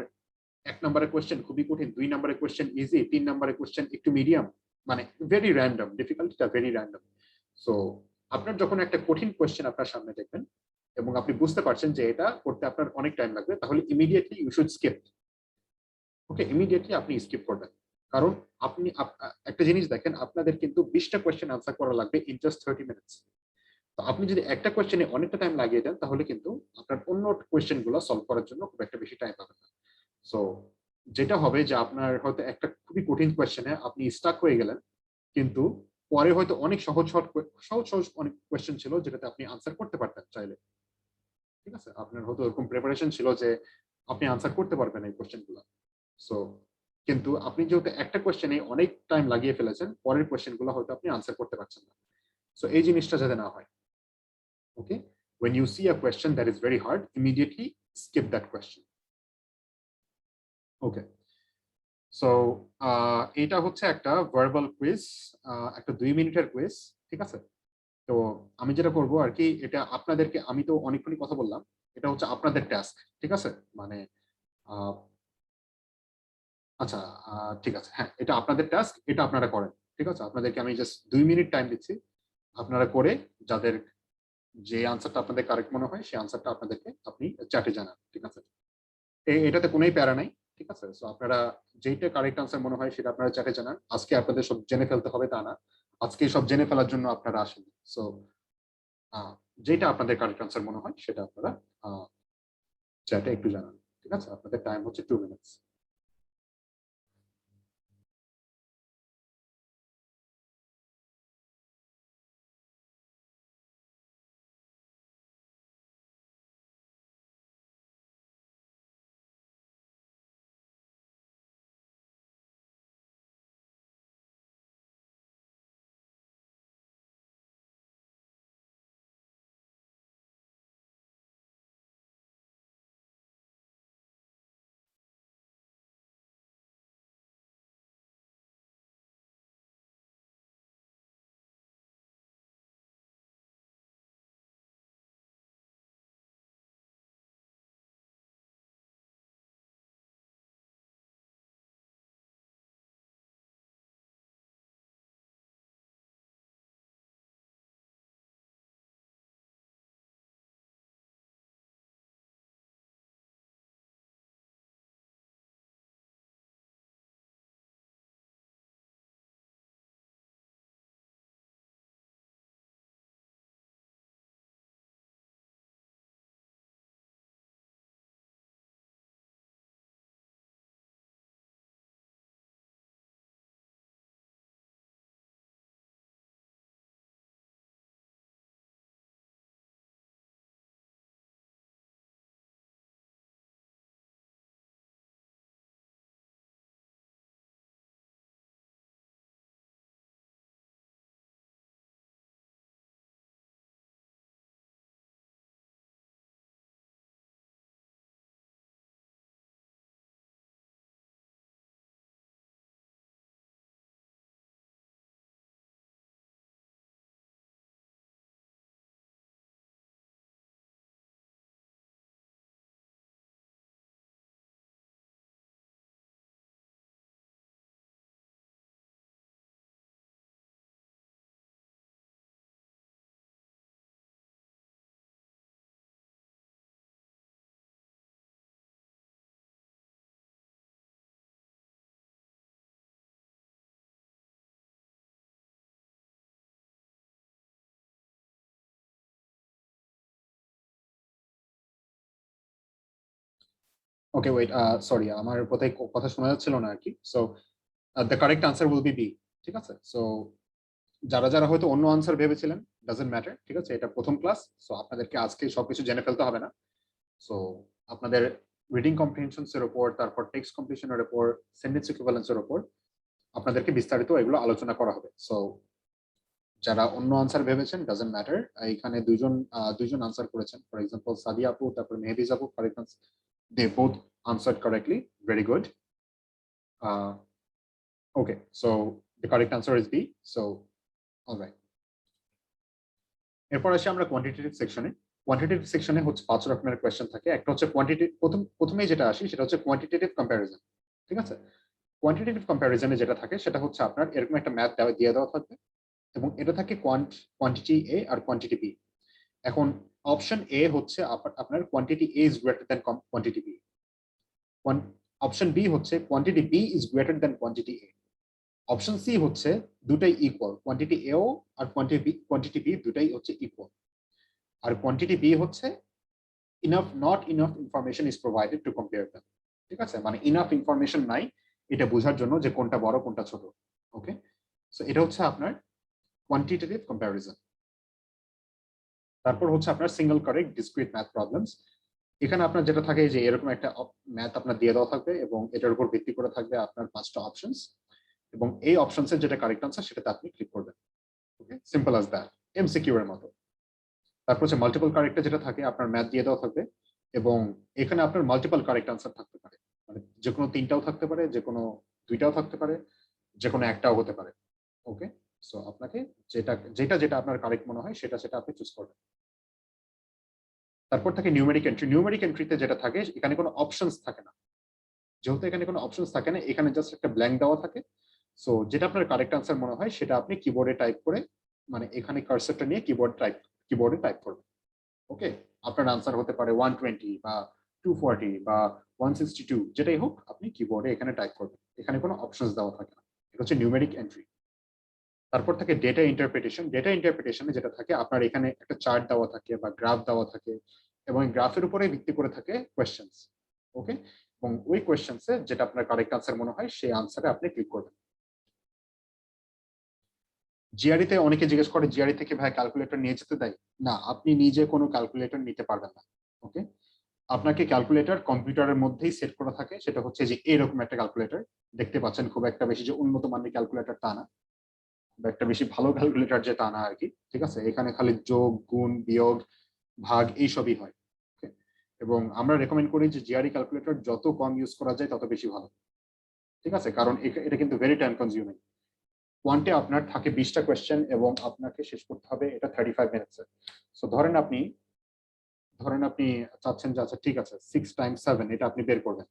1 নম্বরের কোয়েশ্চেন খুবই কঠিন, 2 নম্বরের কোয়েশ্চেন ইজি, 3 নম্বরের কোয়েশ্চেন একটু মিডিয়াম, মানে ভেরি র্যান্ডম, ডিফিকাল্টিটা ভেরি র্যান্ডম। সো আপনার যখন একটা কঠিন কোয়েশ্চেন আপনার সামনে দেখবেন এবং আপনি বুঝতে পারছেন যে এটা করতে আপনার অনেক টাইম লাগবে, তাহলে immediately you should skip, okay, immediately আপনি স্কিপ করবেন। কারণ আপনি একটা জিনিস দেখেন, আপনাদের কিন্তু 20টা কোয়েশ্চেন আনসার করা লাগবে ইন জাস্ট 30 মিনিটস। তো আপনি যদি একটা কোয়েশ্চেনে অনেকটা টাইম লাগিয়ে দেন তাহলে কিন্তু আপনার অন্য কোয়েশ্চেন গুলো সলভ করার জন্য খুব একটা বেশি টাইম পাবেন না। সো যেটা হবে যে আপনার হয়তো একটা খুবই কঠিন কোয়েশ্চেনে আপনি স্টাক হয়ে গেলেন, কিন্তু পরে হয়তো অনেক সহজ সহজ সহজ অনেক কোয়েশ্চেন ছিল যেটাতে আপনি আনসার করতে পারতেন চাইলে, ঠিক আছে, আপনার হয়তো এরকম প্রিপারেশন ছিল যে আপনি আনসার করতে পারবেন এই কোয়েশ্চেন গুলো। সো কিন্তু আপনি যেহেতু একটা কোয়েশ্চেনে অনেক টাইম লাগিয়ে ফেলেছেন, পরের কোয়েশ্চেন গুলো হয়তো আপনি আনসার করতে পারছেন না। সো এই জিনিসটা যাতে না হয়, okay, when you see a question that is very hard, immediately skip that question, okay. So এটা হচ্ছে একটা ভার্বাল কুইজ, একটা 2 মিনিটের কুইজ, ঠিক আছে। তো আমি যেটা করব আর কি, এটা আপনাদেরকে, আমি তো অনেকক্ষণই কথা বললাম, এটা হচ্ছে আপনাদের টাস্ক, ঠিক আছে, মানে আহ, আচ্ছা, ঠিক আছে, হ্যাঁ, এটা আপনাদের টাস্ক, এটা আপনারা করেন, ঠিক আছে। আপনাদেরকে আমি জাস্ট 2 মিনিট টাইম দিচ্ছি, আপনারা করে যাদের যে আনসারটা আপনাদের কারেক্ট মনে হয় সেই আনসারটা আপনাদেরকে আপনি চ্যাটে জানান, ঠিক আছে। এটাতে কোনোই প্যারা নাই, ঠিক আছে। সো আপনারা যেইটা কারেক্ট আনসার মনে হয় সেটা আপনারা চ্যাটে জানান। আজকে আপনাদের সব জেনে ফেলতে হবে তা না, আজকে সব জেনে ফেলার জন্য আপনারা আসেন। সো যেটা আপনাদের কারেক্ট আনসার মনে হয় সেটা আপনারা চ্যাটে একটু জানান, ঠিক আছে। আপনাদের টাইম হচ্ছে 2 মিনিটস। ওকে, ওয়েট, সরি, আমার কোথায় কথা শোনা যাচ্ছিল না আর কি। So the correct answer will be B, ঠিক আছে। সো যারা যারা হয়তো অন্য আনসার ভেবেছিলেন, ডাজন্ট ম্যাটার, ঠিক আছে, এটা প্রথম ক্লাস। সো আপনাদেরকে আজকে সবকিছু জেনে ফেলতে হবে না। সো আপনাদের রিডিং কম্প্রিহেনশনস এর উপর, তারপর টেক্সট কমপ্লিশনের উপর, সেন্টেন্স ইকুইভ্যালেন্সের উপর আপনাদেরকে বিস্তারিত এগুলো আলোচনা করা হবে। সো যারা অন্য আনসার ভেবেছেন ডাজন্ট ম্যাটার, এখানে দুইজন আনসার করেছেন, ফর এক্সাম্পল সাদিয়া আপু, তারপর মেহেদিজ আপু, correct answer, they both answered correctly, very good. Okay, so the correct answer is B. So alright, এরপর আসি আমরা কোয়ান্টিটেটিভ সেকশনে। কোয়ান্টিটেটিভ সেকশনে হচ্ছে 5 রকমের কোয়েশ্চেন থাকে। একটা হচ্ছে প্রথমেই যেটা আসি সেটা হচ্ছে কোয়ান্টিটেটিভ কম্প্যারিজন। ঠিক আছে, কোয়ান্টিটেটিভ কম্প্যারিজনে যেটা থাকে সেটা হচ্ছে আপনার এরকম একটা ম্যাথ দিয়ে দেওয়া থাকবে এবং এটা থাকে কোয়ান্টিটি এ আর কোয়ান্টিটি বি। এখন অপশন এ হচ্ছে আপনার quantity A is greater than quantity B, option B হচ্ছে quantity B is greater than quantity A, option C হচ্ছে দুটাই ইকুয়াল, কোয়ান্টিটি এও আর কোয়ান্টিটি বি দুটাই হচ্ছে ইকুয়াল, আর কোয়ান্টিটি বি হচ্ছে not enough information is provided to compare them. ঠিক আছে, মানে ইনাফ ইনফরমেশন নাই এটা বোঝার জন্য যে কোনটা বড় কোনটা ছোট। ওকে, সো এটা হচ্ছে আপনার কোয়ান্টিটেটিভ কম্প্যারিজন। তারপর হচ্ছে আপনার single correct discrete math problems. এখানে আপনার যেটা থাকে যে এরকম একটা ম্যাথ আপনার দিয়ে দেওয়া থাকবে এবং এটার উপর ভিত্তি করে থাকবে আপনার 5টা অপশনস, এবং এই অপশনসের যেটা কারেক্ট আনসার সেটাতে আপনি ক্লিক করবেন। ওকে, সিম্পল অ্যাজ দ্যাট, এমসিকিউ এর মতো। তারপর হচ্ছে মাল্টিপল কারেক্টে যেটা থাকে আপনার ম্যাথ দিয়ে দেওয়া থাকবে এবং এখানে আপনার মাল্টিপল কারেক্ট আনসার থাকতে পারে, মানে যে কোনো 3টাও থাকতে পারে, যে কোনো 2টাও থাকতে পারে, যে কোনো একটাও হতে পারে। ওকে, সো আপনাকে যেটা যেটা আপনার কারেক্ট মনে হয় সেটা আপনি চুজ করবেন। তারপর থাকে নিউমেরিক এন্ট্রি। নিউমেরিক এন্ট্রিতে যেটা থাকে এখানে কোনো অপশনস থাকে না, যেহেতু এখানে কোনো অপশনস থাকে না, এখানে জাস্ট একটা ব্ল্যাঙ্ক দেওয়া থাকে। সো যেটা আপনার কারেক্ট আনসার মনে হয় সেটা আপনি কিবোর্ডে টাইপ করে, মানে এখানে কার্সরটা নিয়ে কিবোর্ডে টাইপ করবেন। ওকে, আপনার আনসার হতে পারে 120 বা 240 বা 162, যেটাই হোক আপনি কিবোর্ডে এখানে টাইপ করবেন, এখানে কোনো অপশনস দেওয়া থাকে না। এটা হচ্ছে নিউমেরিক এন্ট্রি। তারপর থাকে ডেটা ইন্টারপ্রিটেশন। ডেটা ইন্টারপ্রিটেশনে যেটা থাকে আপনার এখানে একটা চার্ট দেওয়া থাকে বা গ্রাফ দেওয়া থাকে এবং গ্রাফের উপরে ভিত্তি করে থাকে কোয়েশ্চেন্স। ওকে, এবং ওই কোয়েশ্চেন্সে যেটা আপনার কারেক্ট আনসার মনে হয় সেই আনসারে আপনি ক্লিক করবেন। জিআরইতে অনেকে জিজ্ঞেস করে জিআরই থেকে ভাই ক্যালকুলেটর নিয়ে যেতে দেয়? না, আপনি নিজে কোনো ক্যালকুলেটর নিতে পারবেন না। ওকে, আপনাকে ক্যালকুলেটর কম্পিউটারের মধ্যেই সেট করা থাকে, সেটা হচ্ছে যে এরকম একটা ক্যালকুলেটর দেখতে পাচ্ছেন, খুব একটা বেশি যে উন্নত মানের ক্যালকুলেটর তা না, বা একটা বেশি ভালো ক্যালকুলেটর যে তা না আর কি। ঠিক আছে, এখানে খালি যোগ, গুণ, বিয়োগ, ভাগ এইসবই হয়। এবং আমরা রেকমেন্ড করি যে জিআরই ক্যালকুলেটর যত কম ইউজ করা যায় তত বেশি ভালো। ঠিক আছে, কারণ এটা কিন্তু ভেরি টাইম কনজিউমিং। কোয়ান্টে আপনার থাকে 20টা কোয়েশ্চেন এবং আপনাকে শেষ করতে হবে এটা 35 মিনিটসে। সো ধরেন আপনি চাচ্ছেন যে আচ্ছা ঠিক আছে 6 × 7 এটা আপনি বের করবেন।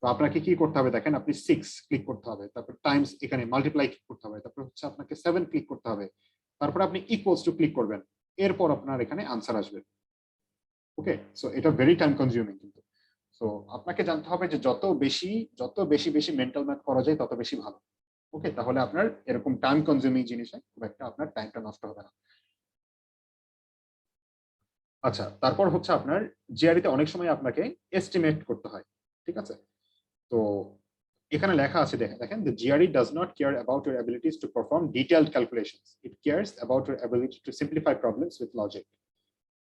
তো আপনাকে কি করতে হবে দেখেন, আপনি 6 ক্লিক করতে হবে, তারপর টাইমস এখানে মাল্টিপ্লাই ক্লিক করতে হবে, তারপর হচ্ছে আপনাকে 7 ক্লিক করতে হবে, তারপর আপনি ইকুয়ালস টু ক্লিক করবেন, এরপর আপনার এখানে আনসার আসবে। ওকে, সো এটা ভেরি টাইম কনজিউমিং কিন্তু। সো আপনাকে জানতে হবে যে যত বেশি মেন্টাল ম্যাথ করা যায় তত বেশি ভালো। ওকে, তাহলে আপনার এরকম টাইম কনজিউমিং জিনিসে খুব একটা আপনার টাইমটা নষ্ট হবে না। আচ্ছা, তারপর হচ্ছে আপনার জিআরইতে অনেক সময় আপনাকে এস্টিমেট করতে হয়। ঠিক আছে, তো এখানে লেখা আছে দেখেন the GRE does not care about your abilities to perform detailed calculations, it cares about your ability to simplify problems with logic।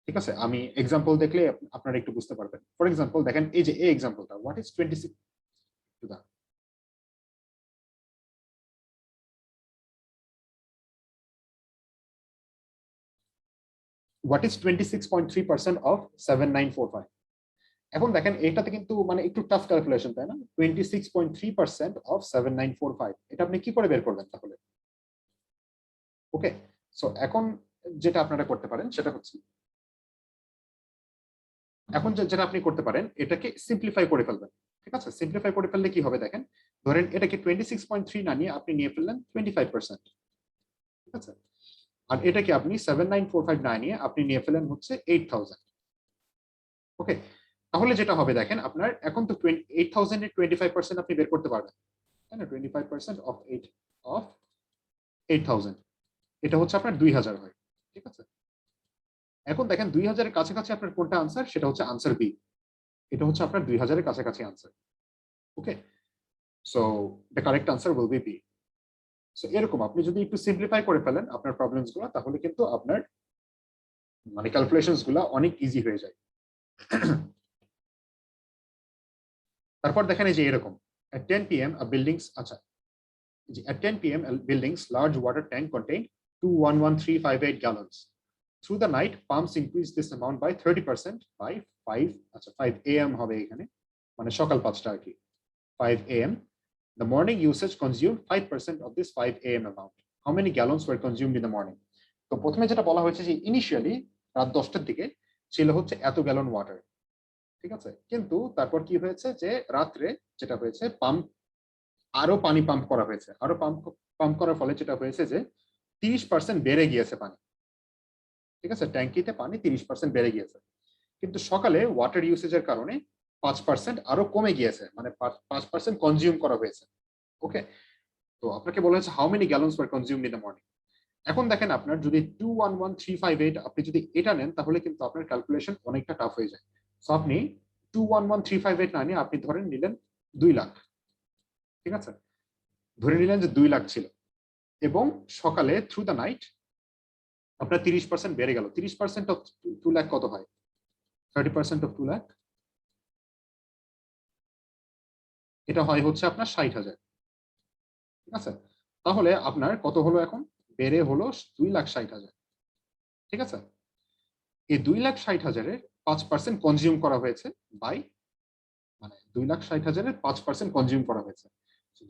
ঠিক আছে, আমি এক্সাম্পল দেখলে আপনারা একটু বুঝতে পারবেন। ফর এক্সাম্পল দেখেন এই যে এই এক্সাম্পলটা, what is 26 to the what is 26.3% of 7945? এখন দেখেন এটাতে কিন্তু মানে একটু টাফ ক্যালকুলেশন, তাই না? 26.3% of 7945 এটা আপনি কি করে বের করবেন তাহলে? ওকে, সো এখন যেটা আপনারা করতে পারেন সেটা হচ্ছে যেটা আপনি করতে পারেন এটাকে সিম্পলিফাই করে ফেলবেন। ঠিক আছে, সিম্পলিফাই করে ফেললে কি হবে দেখেন, ধরেন এটাকে 26.3 না নিয়ে আপনি নিয়ে ফেললেন 25%। ঠিক আছে, আর এটাকে আপনি 7945 না নিয়ে আপনি নিয়ে ফেলেন হচ্ছে 8000। ওকে, তাহলে যেটা হবে দেখেন আপনার এখন তো 8000 এর 25% আপনি বের করতে পারবেন, তাই না? 25% অফ 8000 এটা হচ্ছে আপনার 2000 হয়। ঠিক আছে, এখন দেখেন 2000 এর কাছাকাছি আপনার কোনটা আনসার, সেটা হচ্ছে আনসার বি, এটা হচ্ছে আপনার 2000 এর কাছাকাছি answer. Okay, so the correct answer will be B. So এরকম আপনি যদি একটু সিম্পলিফাই করে ফেলেন আপনার প্রবলেমস গুলো, তাহলে কিন্তু আপনার মানে ক্যালকুলেশনস গুলো অনেক ইজি হয়ে যায়। তারপর দেখেন এই যে এরকম at 10 p.m. a buildings আচ্ছা at 10 p.m. a building's large water tank contained 211,358 gallons. Through the night, pumps increased this amount by 30% by 5 a.m. হবে এখানে মানে সকাল 5টা আর কি 5 a.m. The morning usage consumed 5% of this 5 a.m. amount. How many gallons were consumed in the morning? তো প্রথমে যেটা বলা হয়েছে যে ইনিশিয়ালি রাত 10টার দিকে ছিল হচ্ছে এত গ্যালন ওয়াটার, ঠিক আছে, কিন্তু তারপর কি হয়েছে যে রাত্রে যেটা হয়েছে আরো পানি পাম্প করা হয়েছে, আরো পাম্প করার ফলে যেটা হয়েছে যে 30% বেড়ে গিয়েছে পানি, ঠিক আছে, ট্যাঙ্কিতে পানি 30% বেড়ে গিয়েছে, কিন্তু সকালে ওয়াটার ইউসেজের কারণে 5% আরো কমে গিয়েছে, মানে 5% কনজিউম করা হয়েছে। ওকে, তো আপনাকে বলা হয়েছে how many gallons were consumed in the morning. এখন দেখেন আপনার যদি 211,358 আপনি যদি এটা নেন তাহলে কিন্তু আপনার ক্যালকুলেশন অনেকটা টাফ হয়ে যায়। সো আপনি 211,358 না নিয়ে আপনি ধরেন নিলেন 2 লাখ, ঠিক আছে, ধরে নিলেন যে 2 লাখ ছিল এবং সকালে থ্রু দ্য নাইট আপনার 30% বেড়ে গেল। 30% অফ 2 লাখ কত হয়? 30% অফ 2 লাখ এটা হয় হচ্ছে আপনার 60,000, ঠিক আছে, তাহলে আপনার কত হলো এখন? বেড়ে হলো 2,60,000, ঠিক আছে। এই 2,60,000-এর 5% কনজিউম করা হয়েছে বাই, মানে 2,60,000-এর 5% কনজিউম করা হয়েছে।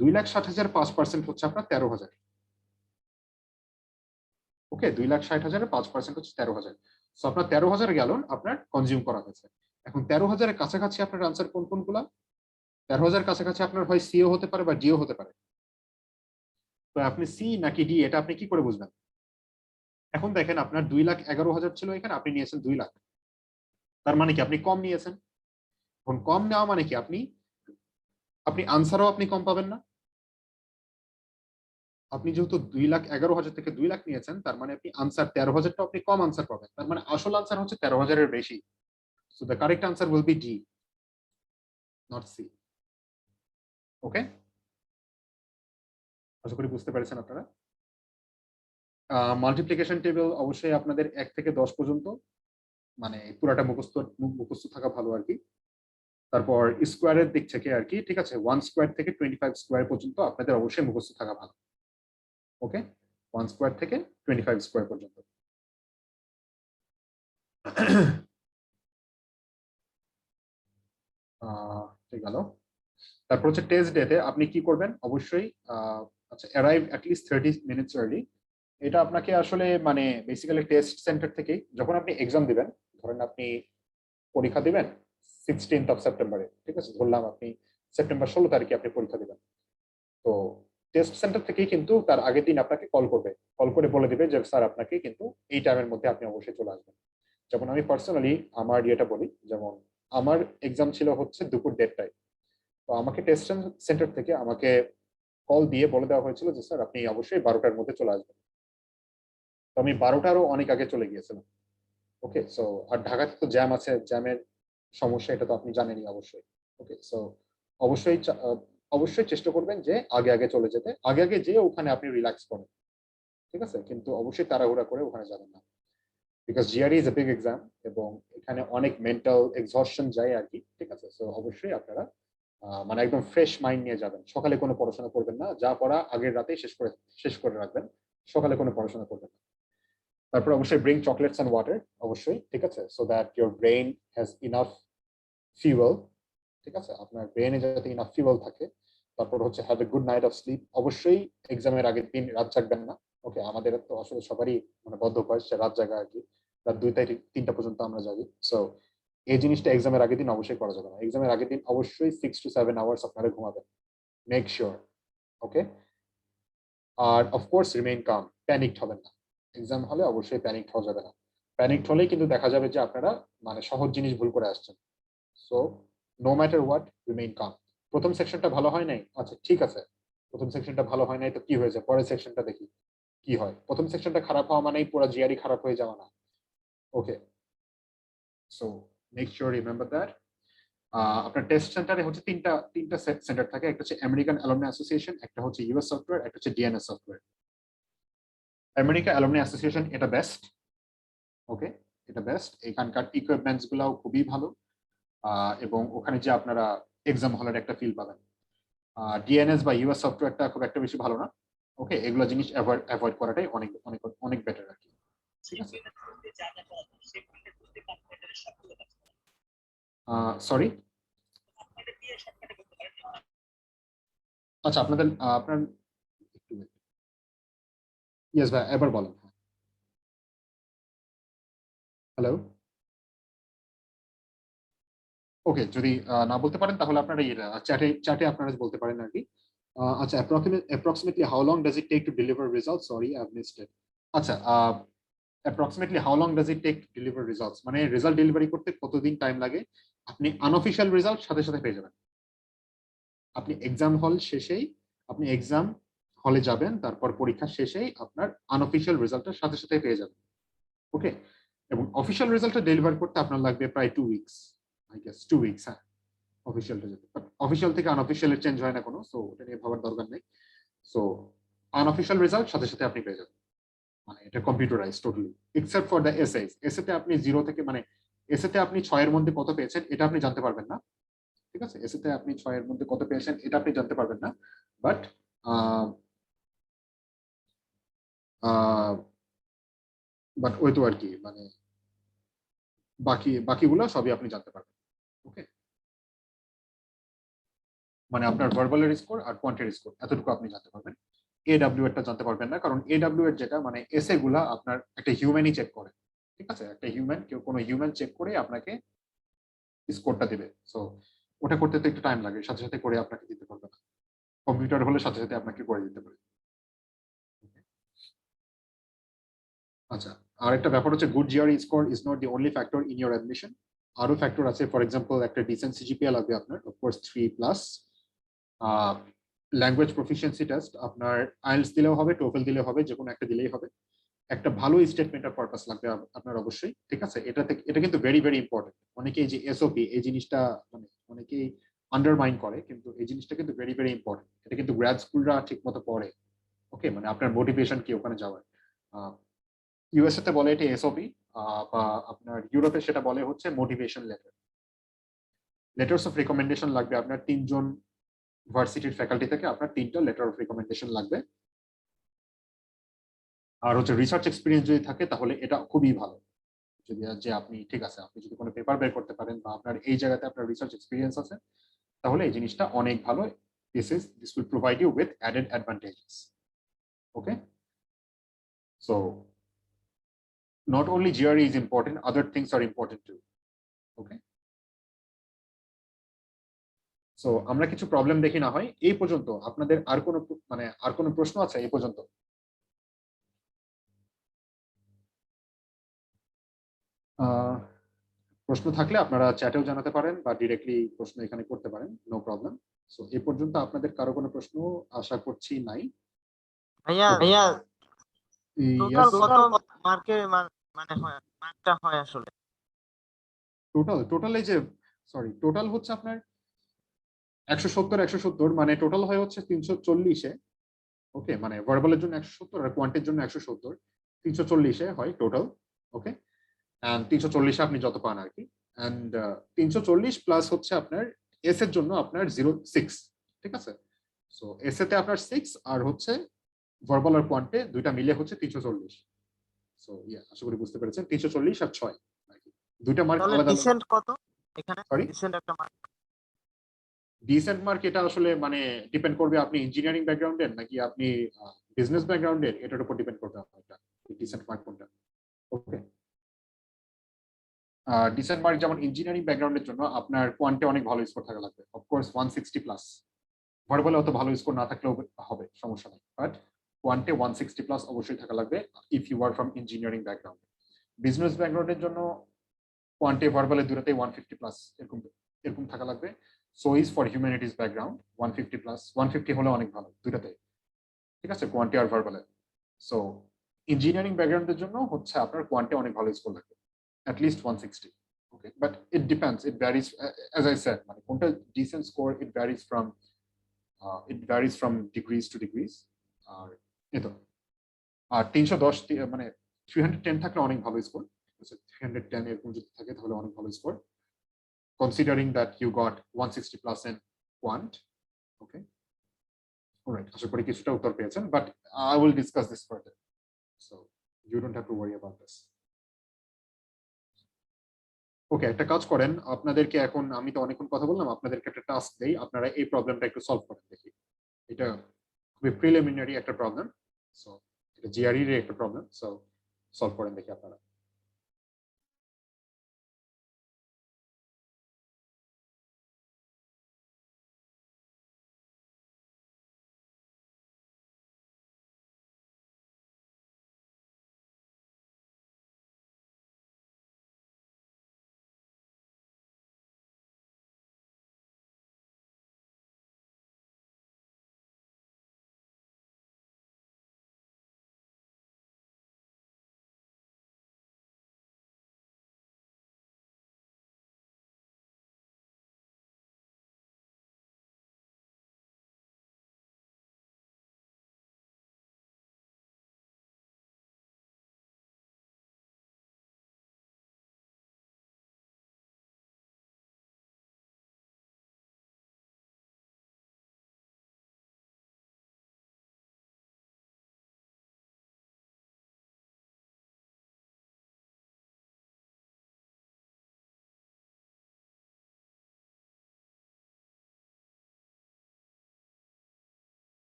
2,60,000 5% হচ্ছে আপনার 13,000। ওকে, 2,60,000-এর 5% হচ্ছে 13,000। সো আপনার 13,000 গ্যালন আপনার কনজিউম করা হয়েছে। এখন 13,000-এর কাছাকাছি আপনার আনসার কোনগুলা? 13,000 কাছাকাছি আপনার হয় সিও হতে পারে বা ডিও হতে পারে। তো আপনি সি নাকি ডি এটা আপনি কি করে বুঝবেন? এখন দেখেন আপনার 2,11,000 ছিল এখানে, আপনি নিয়েছেন 2 লাখ, তার মানে কি আপনি কম নিয়েছেন। এখন কম নেওয়া মানে কি আপনি আনসারও আপনি কম পাবেন না। আপনি যেহেতু 2,11,000 থেকে 2 লাখ নিয়েছেন তার মানে আপনি আনসার 13,000টা আপনি কম আনসার পাবেন, তার মানে আসল আনসার হচ্ছে 13,000-এর বেশি। So the correct answer will be D, not C. Okay, আশা করি বুঝতে পেরেছেন আপনারা। মাল্টিপ্লিকেশন টেবিল অবশ্যই আপনাদের 1 থেকে 10 পর্যন্ত, মানে পুরাটা মুখস্থ থাকা ভালো আর কি। তারপর স্কোয়ারের দিক থেকে আর কি, ঠিক আছে, 1 স্কোয়ার থেকে 25 স্কোয়ার পর্যন্ত আপনাদের অবশ্যই মুখস্থ থাকা ভালো। ওকে, 1 স্কোয়ার থেকে 25 স্কোয়ার পর্যন্ত। ঠিক গেল। তারপর হচ্ছে টেস্ট ডেতে আপনি কি করবেন অবশ্যই, আচ্ছা, অ্যারাইভ অ্যাটলিস্ট 30 মিনিটস আর্লি। এটা আপনাকে আসলে মানে বেসিক্যালি টেস্ট সেন্টার থেকেই যখন আপনি এক্সাম দিবেন, ধরেন আপনি পরীক্ষা দিবেন 16th অফ সেপ্টেম্বরে, ঠিক আছে, ধরলাম আপনি সেপ্টেম্বর 16 তারিখে আপনি পরীক্ষা দিবেন, তো টেস্ট সেন্টার থেকেই কিন্তু তার আগের দিন আপনাকে কল করবে, কল করে বলে দিবে যে স্যার আপনাকে কিন্তু এই টাইমের মধ্যে আপনি অবশ্যই চলে আসবেন। যেমন আমি পার্সোনালি আমার ইয়েটা বলি, যেমন আমার এক্সাম ছিল হচ্ছে দুপুর 1:30টায়, তো আমাকে টেস্ট সেন্টার থেকে আমাকে কল দিয়ে বলে দেওয়া হয়েছিল যে স্যার আপনি অবশ্যই 12টার মধ্যে চলে আসবেন। তো আমি 12টারও অনেক আগে চলে গিয়েছিলাম। ওকে, সো আর ঢাকাতে তো জ্যাম আছে, জ্যামের সমস্যা এটা তো আপনি জানেনই অবশ্যই। ওকে, সো অবশ্যই অবশ্যই চেষ্টা করবেন যে আগে আগে চলে যেতে, আগে আগে যেয়ে ওখানে আপনি রিল্যাক্স করেন, ঠিক আছে, কিন্তু অবশ্যই তাড়াহুড়া করে ওখানে যাবেন না, because GRE is a big exam এবং এখানে অনেক মেন্টাল এক্সহশন যায় আর কি, ঠিক আছে। সো অবশ্যই আপনারা মানে একদম ফ্রেশ মাইন্ড নিয়ে যাবেন, সকালে কোনো পড়াশোনা করবেন না, যা পড়া আগের রাতেই শেষ করে রাখবেন, সকালে কোনো পড়াশোনা করবেন না। তারপর অবশ্যই ব্রিং চকলেটস এন্ড ওয়াটার, অবশ্যই, ঠিক আছে, so that your brain has enough fuel, ঠিক আছে, আপনার ব্রেইনে যাতে ইনাফ ফিউয়েল থাকে। তারপর হচ্ছে have a good night of sleep, অবশ্যই এক্সামের আগের দিন রাত জাগবেন না। ওকে, আমাদের তো আসলে সবারই মানে বদ্ধ অভ্যাস রাত জাগা আর কি, রাত 2টা 3টা পর্যন্ত আমরা জাগি। সো এই জিনিসটা এক্সামের আগের দিন অবশ্যই করা যাবে না। এক্সামের আগের দিন অবশ্যই 6 to 7 আওয়ার্স আপনারা ঘুমাবেন, মেক শিওর। ওকে, আর অফকোর্স রিমেইন কাম, প্যানিকড হবেন না। এক্সাম হলে অবশ্যই প্যানিকড হওয়া যাবে না, প্যানিকড হলেই কিন্তু দেখা যাবে যে আপনারা মানে সহজ জিনিস ভুল করে আসছেন। So no matter what, remain calm. প্রথম সেকশনটা ভালো হয় নাই, আচ্ছা ঠিক আছে, প্রথম সেকশনটা ভালো হয় নাই তো কি হয়েছে, পরের সেকশনটা দেখি কি হয়। প্রথম সেকশনটা খারাপ হওয়া মানেই পুরো জিআরই খারাপ হয়ে যাওয়া না। Okay, so make sure remember that. আপনার টেস্ট সেন্টারে হচ্ছে তিনটা সেন্টার থাকে, একটা হচ্ছে আমেরিকান অ্যালুমনি অ্যাসোসিয়েশন, একটা হচ্ছে ইউএস সফটওয়্যার, একটা হচ্ছে DNS software. America alumni association এটা বেস্ট। ওকে, এটা বেস্ট, এখানকার ইকুইপমেন্টস গুলাও খুবই ভালো, এবং ওখানে যে আপনারা এক্সাম হলের একটা ফিল পাবেন। ডিএনএস বা ইউএস সফটওয়্যারটা খুব একটা বেশি ভালো না। ওকে, এগুলো জিনিস অ্যাভয়েড করাটাই অনেক অনেক অনেক বেটার আর কি। ঠিক আছে, সরি, আচ্ছা আপনাদের আপনার একটু ইয়েস ভাই এবার বলেন। হ্যালো, ওকে, যদি না বলতে পারেন তাহলে আপনারা চ্যাটে চ্যাটে আপনারা বলতে পারেন আর কি। আচ্ছা, approximately how long does it take to deliver results? Sorry, I've missed it. আচ্ছা, approximately how long does it take to deliver results? মানে রেজাল্ট ডেলিভারি করতে কতদিন টাইম লাগে? আপনি আনঅফিশিয়াল রেজাল্ট সাথে সাথে পেয়ে যাবেন। আপনি এক্সাম হল শেষেই, আপনি এক্সাম হলে যাবেন, তারপর পরীক্ষা শেষেই আপনার আনঅফিশিয়াল রেজাল্টের সাথে সাথে পেয়ে যাবেন। ওকে, এবং অফিশিয়াল রেজাল্টটা ডেলিভার করতে আপনার লাগবে প্রায় 2 উইকস, আই গেস 2 উইকস। হ্যাঁ, অফিসিয়ালটা যেতে, বাট অফিসিয়াল থেকে আনঅফিসিয়ালের চেঞ্জ হয় না কোনো, সো ওটা নিয়ে ভাবার দরকার নেই। সো আনঅফিসিয়াল রেজাল্ট সাথে সাথে আপনি পেয়ে যাবেন, মানে এটা computerise totally, except for the SS. এসএতে আপনি 0 থেকে, মানে এসএতে আপনি 6 এর মধ্যে কত পেয়েছেন এটা আপনি জানতে পারবেন না। ঠিক আছে, এসএতে আপনি 6 এর মধ্যে কত পেয়েছেন এটা আপনি জানতে পারবেন না, বাট বাট ওই তো আর কি, মানে বাকিগুলো সবই আপনি জানতে পারবেন। ওকে, মানে আপনার ভার্বালের স্কোর আর কোয়ান্টের স্কোর এতটুকু আপনি জানতে পারবেন। এডব্লিউ এরটা জানতে পারবেন না, কারণ এডব্লিউ এর যেটা মানে এসএ গুলা আপনার একটা হিউম্যানই চেক করে। ঠিক আছে, একটা হিউম্যান, কোনো হিউম্যান চেক করে আপনাকে স্কোরটা দিবে। সো ওটা করতে তো একটু টাইম লাগে, সাথে সাথে করে আপনাকে দিতে পারবে না। কম্পিউটার হলে সাথে সাথে আপনাকে করে দিতে পারে। আচ্ছা, আর একটা ব্যাপার হচ্ছে good GRE score is not the only factor in your admission. আরো ফ্যাক্টর আছে। ফর এক্সাম্পল, একটা ডিসেন্ট সিজিপিএ লাগবে আপনার, অফকোর্স 3+। ল্যাঙ্গুয়েজ প্রফিসিয়েন্সি টেস্ট আপনার আইএলটিএস দিলেও হবে, টোফেল দিলেও হবে, যে কোনো একটা দিলেই হবে। একটা ভালো স্টেটমেন্ট অফ পারপাস লাগবে আপনার অবশ্যই। ঠিক আছে, এটা কিন্তু ভেরি ভেরি ইম্পর্টেন্ট। অনেকেই যে এসওপি এই জিনিসটা মানে অনেকেই আন্ডারমাইন করে, কিন্তু এই জিনিসটা কিন্তু ভেরি ভেরি ইম্পর্টেন্ট। এটা কিন্তু গ্র্যাড স্কুলরা ঠিক মতো পড়ে। ওকে, মানে আপনার মোটিভেশন কি ওখানে যাওয়ার। ইউএসএ তে বলে এটা এসওপি, বা আপনার ইউরোপে সেটা বলে হচ্ছে motivation letter. Letters of recommendation লাগবে আপনার 3 জন ভার্সিটির ফ্যাকাল্টি থেকে, আপনার 3টা লেটার অফ রিকমেন্ডেশন লাগবে। আর হচ্ছে রিসার্চ এক্সপিরিয়েন্স যদি থাকে তাহলে এটা খুবই ভালো। যদি যে আপনি, ঠিক আছে, আপনি যদি কোনো পেপার বের করতে পারেন বা আপনার এই জায়গাতে আপনার রিসার্চ এক্সপিরিয়েন্স আছে, তাহলে এই জিনিসটা অনেক ভালো। This will provide you with added advantages. Okay, so not only GRE is important, other things are important too. Okay, so আমরা কিছু প্রবলেম দেখি না হয় এই পর্যন্ত। আপনাদের আর কোনো মানে আর কোনো প্রশ্ন আছে এই পর্যন্ত? প্রশ্ন থাকলে আপনারা চ্যাটেও জানাতে পারেন বা ডিরেক্টলি প্রশ্ন এখানে করতে পারেন, নো প্রবলেম। সো এই পর্যন্ত আপনাদের কারো কোনো প্রশ্ন আশা করছি নাই। ভাইয়া ভাইয়া টোটাল কত মার্কের মানে হয় মার্কটা হয় আসলে? টোটাল এই যে, সরি, টোটাল হচ্ছে আপনার 170 মানে টোটাল হয় হচ্ছে 340-এ। ওকে, মানে ভার্বালের জন্য 170 আর কোয়ান্টের জন্য 170, 340-এ হয় টোটাল। ওকে, এন্ড 340-এ আপনি যত পান আর কি। এন্ড 340 প্লাস হচ্ছে আপনার এস এর জন্য আপনার 06। ঠিক আছে, সো এস এতে আপনার 6 আর হচ্ছে ভার্বাল আর কোয়ান্টে দুইটা মিলে হচ্ছে 340। সো আশা করি বুঝতে পেরেছেন, 340 আর 6 আর কি, দুইটা মার্ক তাহলে আলাদা। ডিসেন্ট কত এখানে? সরি, ডিসেন্ট একটা মার্ক। ডিসেন্ট মার্ক এটা আসলে মানে ডিপেন্ড করবে আপনি ইঞ্জিনিয়ারিং ব্যাকগ্রাউন্ডের নাকি আপনি বিজনেস ব্যাকগ্রাউন্ডের, এটার উপর ডিপেন্ড করবে আপনার ডিসেন্ট মার্ক কোনটা। ওকে, ডিসেন্ট মার্ক যেমন ইঞ্জিনিয়ারিং ব্যাকগ্রাউন্ডের জন্য আপনার কোয়ান্টে অনেক ভালো স্কোর থাকা লাগবে, অফকোর্স 160+। ভার্বালে অত ভালো স্কোর না থাকলেও হবে, সমস্যা নেই, বাট কোয়ান্টে 160+ অবশ্যই থাকা লাগবে if you are from engineering background. Business ব্যাকগ্রাউন্ডের জন্য কোয়ান্টে ভার্বালে দুটাতেই 150+, এরকম এরকম থাকা লাগবে। So is for humanities background 150+, 150 হলে অনেক ভালো দুটাতে। ঠিক আছে, কোয়ান্টে আর ভার্বালে। সো ইঞ্জিনিয়ারিং ব্যাকগ্রাউন্ডের জন্য হচ্ছে আপনার কোয়ান্টে অনেক ভালো স্কোর লাগবে, at least 160. Okay, but it depends, it varies, as I said, মানে কোনটা decent score, it varies from degrees to degrees. আর এতো আর 310 মানে 310 থাকলে অনেক ভালো স্কোর। 310 এরকম যদি থাকে তাহলে অনেক ভালো score. considering that you got 160 plus in quant. Okay. All right. আশা করি কিছুটা উত্তর পেয়েছেন, but I will discuss this further. So you don't have to worry about this. ওকে, একটা কাজ করেন, আপনাদেরকে এখন আমি তো অনেকক্ষণ কথা বললাম, আপনাদেরকে একটা টাস্ক দেই, আপনারা এই প্রবলেমটা একটু সলভ করেন দেখি। এটা খুবই প্রিলিমিনারি একটা প্রবলেম, সো এটা জিআরই এর একটা প্রবলেম, সো সলভ করেন দেখি আপনারা।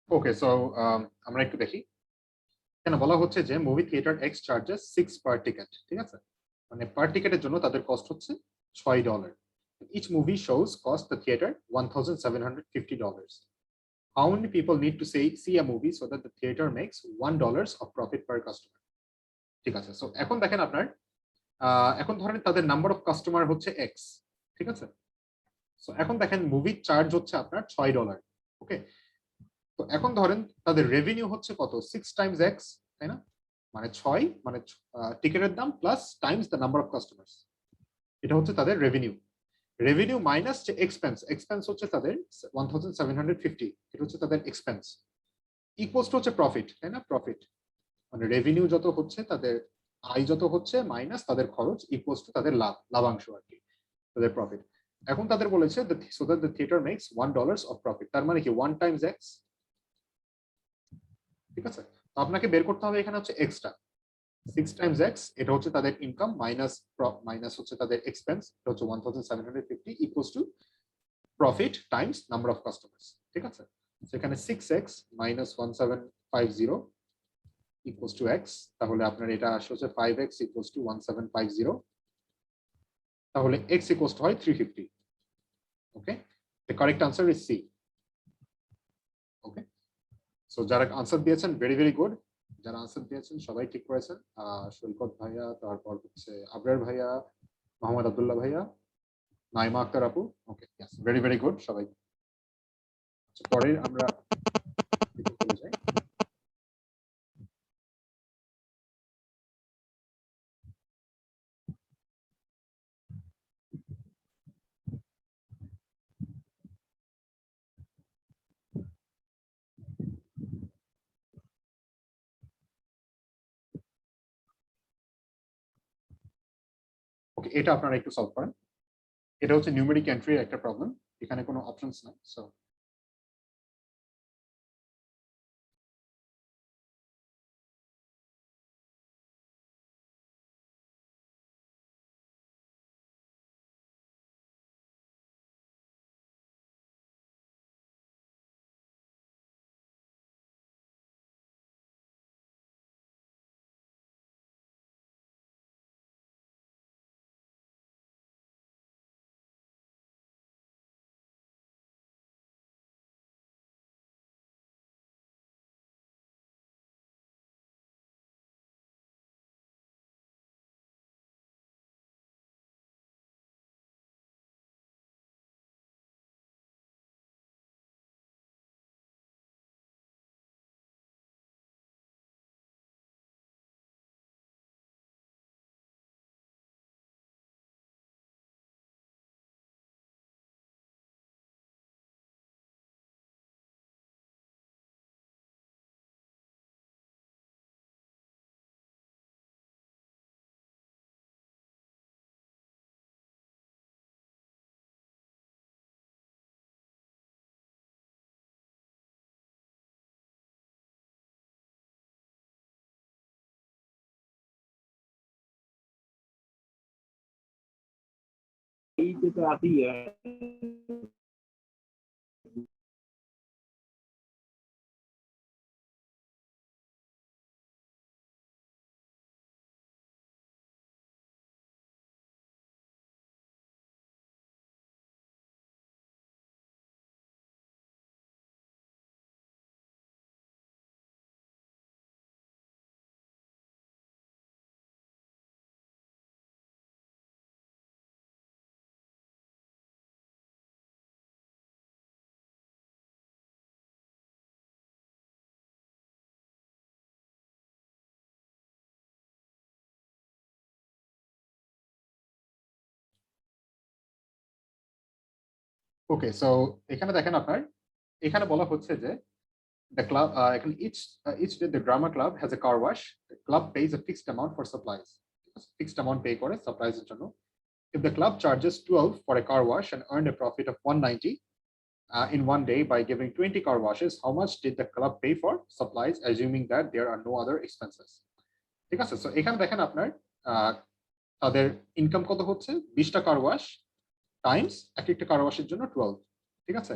ওকে, সো আমরা একটু দেখি কেন বলা হচ্ছে যে মুভি থিয়েটার এক্স চার্জেস 6 পার টিকেট। ঠিক আছে, মানে পার টিকেটের জন্য তাদের কস্ট হচ্ছে $6। Each movie shows cost the theatre $1,750. How many people need to see a movie so that the theater makes $1 of profit per customer? ঠিক আছে, সো এখন দেখেন আপনার এখন ধরেন তাদের নাম্বার অফ কাস্টমার হচ্ছে এক্স। ঠিক আছে, সো এখন দেখেন মুভি চার্জ হচ্ছে আপনার $6। ওকে, তো এখন ধরেন তাদের রেভিনিউ হচ্ছে কত, 6 টাইমস এক্স, তাই না? মানে 6, মানে টিকেটের দাম plus Times the number of customers, এটা হচ্ছে তাদের রেভিনিউ। রেভিনিউ মাইনাস যে এক্সপেন্স, এক্সপেন্স হচ্ছে তাদের 1750, এটা হচ্ছে তাদের এক্সপেন্স, ইকুয়ালস টু হচ্ছে প্রফিট, তাই না? প্রফিট মানে রেভিনিউ যত হচ্ছে তাদের আয় যত হচ্ছে মাইনাস তাদের খরচ ইকুয়ালস টু তাদের লাভ, লাভাংশ আর কি, তাদের প্রফিট। এখন তাদের বলেছে so that the theatre makes $1 of profit, তার মানে কি 1 টাইমস এক্স। ঠিক আছে, তো আপনাকে বের করতে হবে এখানে হচ্ছে এক্সটা 6 টাইমস এক্স, এটা হচ্ছে তাদের ইনকাম মাইনাস হচ্ছে তাদের এক্সপেন্স, এটা হচ্ছে 1750 equals to profit Times number of customers. ঠিক আছে, সেখানে 6x minus 1750 equals to x, তাহলে আপনার এটা আসলে হচ্ছে 5x ইকুয়ালস টু 1750, তাহলে x ইকুয়ালস টু হয় 350। ওকে, the correct answer is C. Okay, so যারা আনসার দিয়েছেন ভেরি ভেরি গুড, যারা আনসার দিয়েছেন সবাই ঠিক করেছেন। সৈকত ভাইয়া, তারপর হচ্ছে আবরার ভাইয়া, মোহাম্মদ আব্দুল্লাহ ভাইয়া, নাইমা আক্তার আপু। ওকে, ভেরি ভেরি গুড সবাই। পরে আমরা দিকে চলে যাই। ওকে, এটা আপনারা একটু সলভ করেন। এটা হচ্ছে নিউমেরিক এন্ট্রির একটা প্রবলেম, এখানে কোনো অপশনস নাই। সো ওকে, সো এখানে দেখেন আপনার, এখানে বলা হচ্ছে যে the club each day the drama club has a car wash. The club pays a fixed amount for supplies. Fixed amount pay করে supplies এর জন্য. If the club charges 12 for a car wash and earned a profit of 190 in one day by giving 20 car washes, how much did the club pay for supplies, assuming that there are no other expenses? ঠিক আছে, so এখানে দেখেন আপনার তাদের income কত হচ্ছে, 20টা car wash Times এক একটা কার ওয়াশের জন্য 12, ঠিক আছে,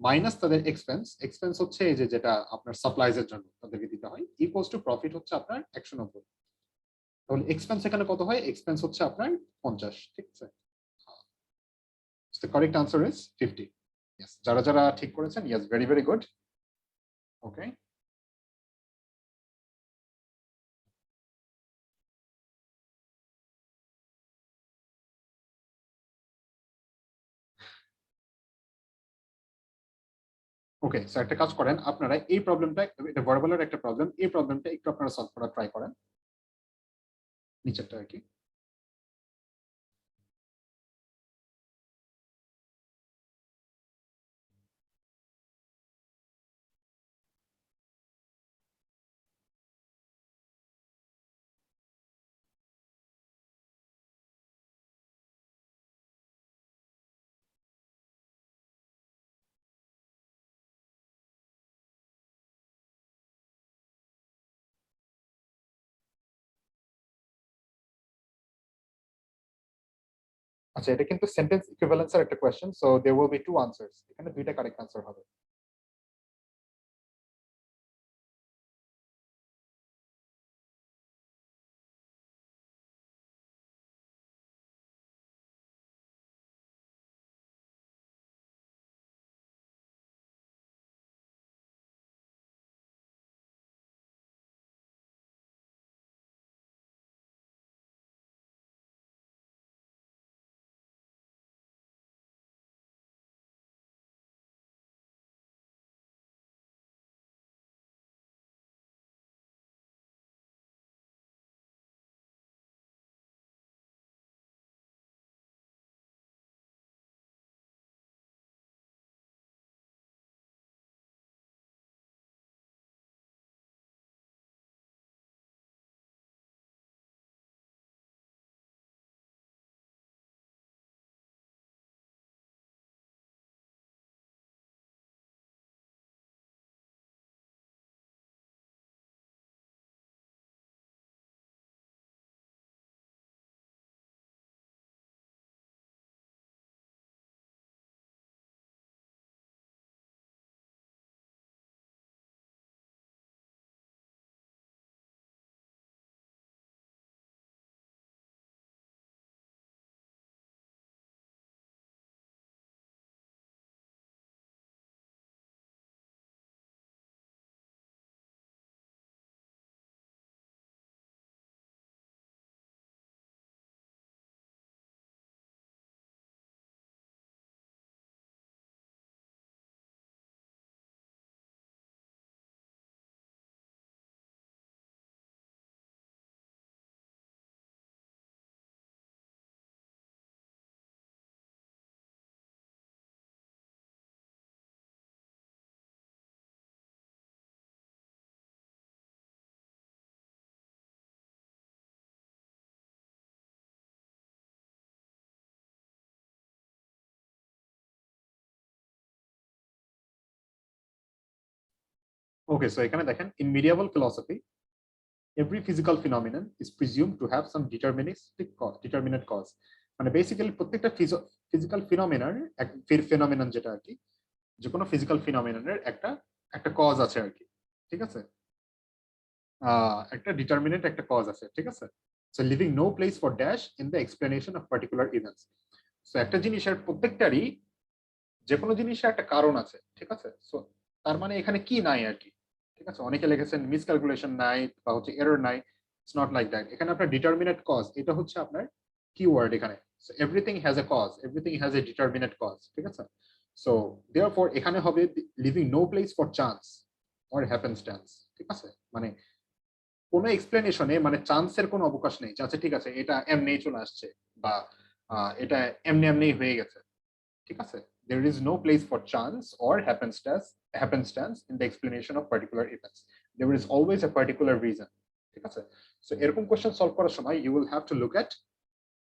মাইনাস তাদের এক্সপেন্স, এক্সপেন্স হচ্ছে এই যে যেটা আপনার সাপ্লাইজ এর জন্য তাদেরকে দিতে হয়, ইকুয়ালস টু প্রফিট হচ্ছে আপনার 190। তাহলে এক্সপেন্স এখানে কত হয়, এক্সপেন্স হচ্ছে আপনার 50, ঠিক আছে। The correct answer is 50. Yes, যারা যারা ঠিক করেছেন, yes, very very good. Okay. ওকে, স্যার একটা কাজ করেন, আপনারা এই প্রবলেমটা, এটা ভার্বালের একটা প্রবলেম, এই প্রবলেমটা একটু আপনারা সলভ করার ট্রাই করেন, নিচেরটা আর কি। আচ্ছা, এটা কিন্তু সেন্টেন্স ইকুইভ্যালেন্সের একটা question, so there will be two answers, এখানে দুইটা কারেক্ট আনসার হবে। Okay, so এখানে দেখেন in medieval philosophy every physical phenomenon is presumed to have some determinate cause. মানে বেসিক্যালি প্রত্যেকটা ফিজিক্যাল ফিনোমিনন যেটা আর কি, যে কোনো ফিজিক্যাল ফিনোমিননের একটা একটা কজ আছে আর কি, ঠিক আছে, একটা ডিটারমিনেন্ট একটা কজ আছে, ঠিক আছে। So leaving no place for dash in the explanation of particular events. So একটা জিনিসের প্রত্যেকটারই যে কোনো জিনিসের একটা কারণ আছে, ঠিক আছে। সো তার মানে এখানে কি নাই আর কি, ঠিক আছে। অনেকে লিখেছেন মিসক্যালকুলেশন নাই বা হচ্ছে এরর নাই, ইটস নট লাইক দ্যাট। এখানে আপনার ডিটারমিনেট কজ, এটা হচ্ছে আপনার কিওয়ার্ড এখানে। So everything has a cause, everything has a determinate cause, ঠিক আছে। সো দেয়ারফর এখানে হবে leaving no place for chance or happenstance, ঠিক আছে। মানে কোনো এক্সপ্লেনেশনে মানে চান্সের কোনো অবকাশ নেই, আচ্ছা ঠিক আছে এটা এমনি চলে আসছে বা এটা এমনি এমনি হয়ে গেছে, ঠিক আছে। There is no place for chance or happenstance in the explanation of particular events. There is always a particular reason, ঠিক আছে। সো এরকম কোশ্চেন সলভ করার সময় you will have to look at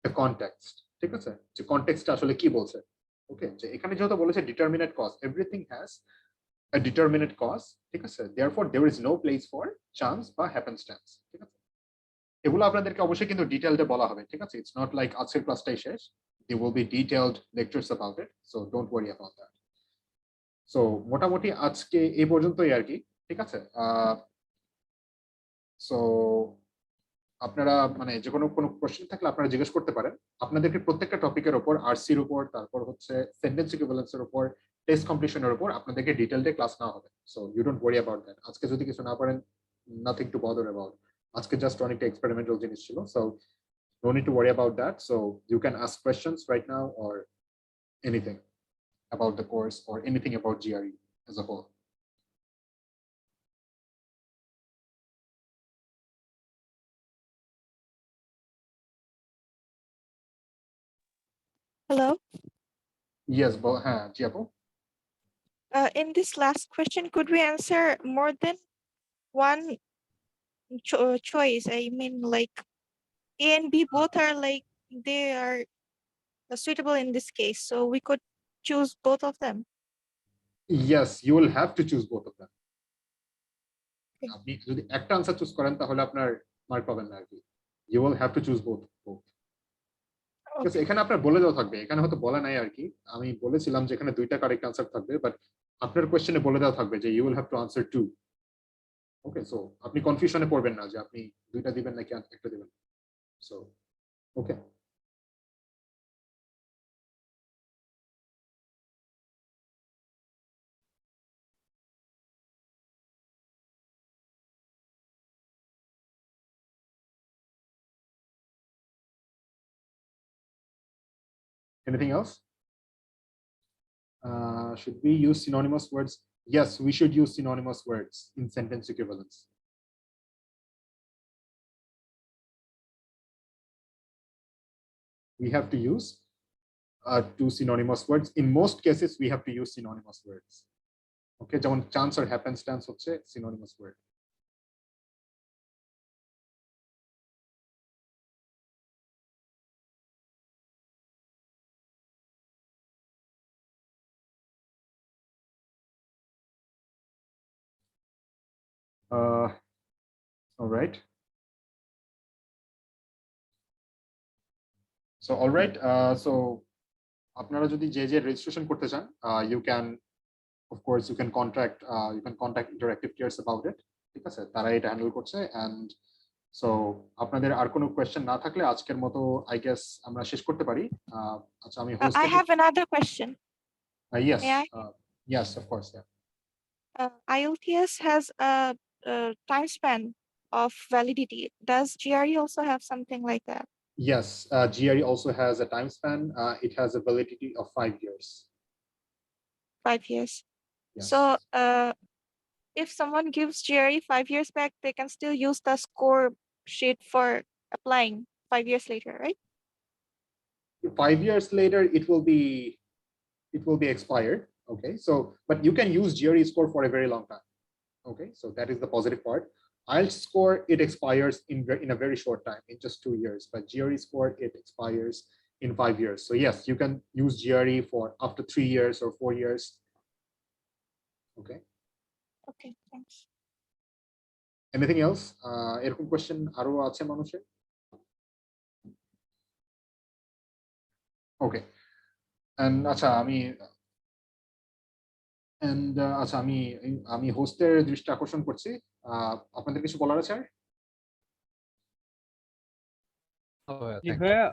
the context, ঠিক আছে, যে কনটেক্সটটা আসলে কি বলছে। ওকে, যে এখানে যেহেতু বলেছে determinate cause, everything has a determinate cause, ঠিক আছে, therefore there is no place for chance বা happenstance, ঠিক আছে। এগুলো আপনাদেরকে অবশ্যই কিন্তু ডিটেইলডে বলা হবে, ঠিক আছে। ইটস নট লাইক আজকের ক্লাসটাই শেষ, there will be detailed lectures about it, so don't worry about that. So মোটামুটি আজকে এই পর্যন্তই আর কি, ঠিক আছে। সো আপনারা মানে যে কোনো কোনো কোশ্চেন থাকলে আপনারা জিজ্ঞেস করতে পারেন। আপনাদেরকে প্রত্যেকটা টপিকের উপর, আরসির উপর, তারপর হচ্ছে সেন্টেন্স ইকুইভ্যালেন্সের উপর, টেস্ট কমপ্লিশনের উপর আপনাদেরকে ডিটেইলডে ক্লাস নেওয়া হবে। So you don't worry about that. আজকে যদি কিছু না পারেন, নাথিং টু বদার অ্যাবাউট। আজকে জাস্ট অনেকটা এক্সপেরিমেন্টাল জিনিস ছিল, so no need to worry about that. So you can ask questions right now or anything about the course or anything about GRE as a whole. Hello. Yes, but Jiapo. In this last question, could we answer more than one choice? I mean, like A and B both are like they are suitable in this case, so we could choose both of them. Yes, you will have to choose both of them. Okay. আপনি যদি একটা answer choose করেন তাহলে আপনার mark পাবেন না আর কি। You will have to choose both. ঠিক আছে, এখানে আপনার বলে দেওয়া থাকবে, এখানে হয়তো বলা নাই আর কি। আমি বলেছিলাম যে এখানে দুইটা কারেক্ট আনসার থাকবে, বাট আপনার কোশ্চেনে বলে দেওয়া থাকবে যে you will have to answer two. Okay, so আপনি কনফিউশনে পড়বেন না যে আপনি দুইটা দিবেন নাকি একটা দিবেন। So okay, anything else? Should we use synonymous words? Yes, we should use synonymous words in sentence equivalence. We have to use two synonymous words. In most cases, we have to use synonymous words. Okay, যেমন chance or happenstance হচ্ছে synonymous word. All right. So all right. So আপনারা যদি যে registration করতে চান, you can of course you can contact Interactive Cares about it, ঠিক আছে, তারা এটা হ্যান্ডেল করছে। and so আপনাদের আর কোনো কোয়েশ্চেন না থাকলে আজকের মতো I guess আমরা শেষ করতে পারি। আচ্ছা, আমি host I have another question. yes, May I? Yes, of course, yeah. IELTS has a time span of validity. Does GRE also have something like that? Yes, GRE also has a time span. It has a validity of 5 years. 5 years. Yes. So if someone gives GRE 5 years back, they can still use the score sheet for applying 5 years later, right? 5 years later, it will be expired. Okay, so but you can use GRE score for a very long time. Okay, so that is the positive part. IELTS score, it expires in a very short time, in just 2 years, but GRE score, it expires in 5 years. So yes, you can use GRE for after 3 years or 4 years. Okay. Okay, thanks. Anything else? এরকম question আরো আছে মানুষের? ওকে, আচ্ছা আমি হোস্টের দৃষ্টি আকর্ষণ করছি। আপনাদের কিছু বলার আছে আর? জি ভাইয়া,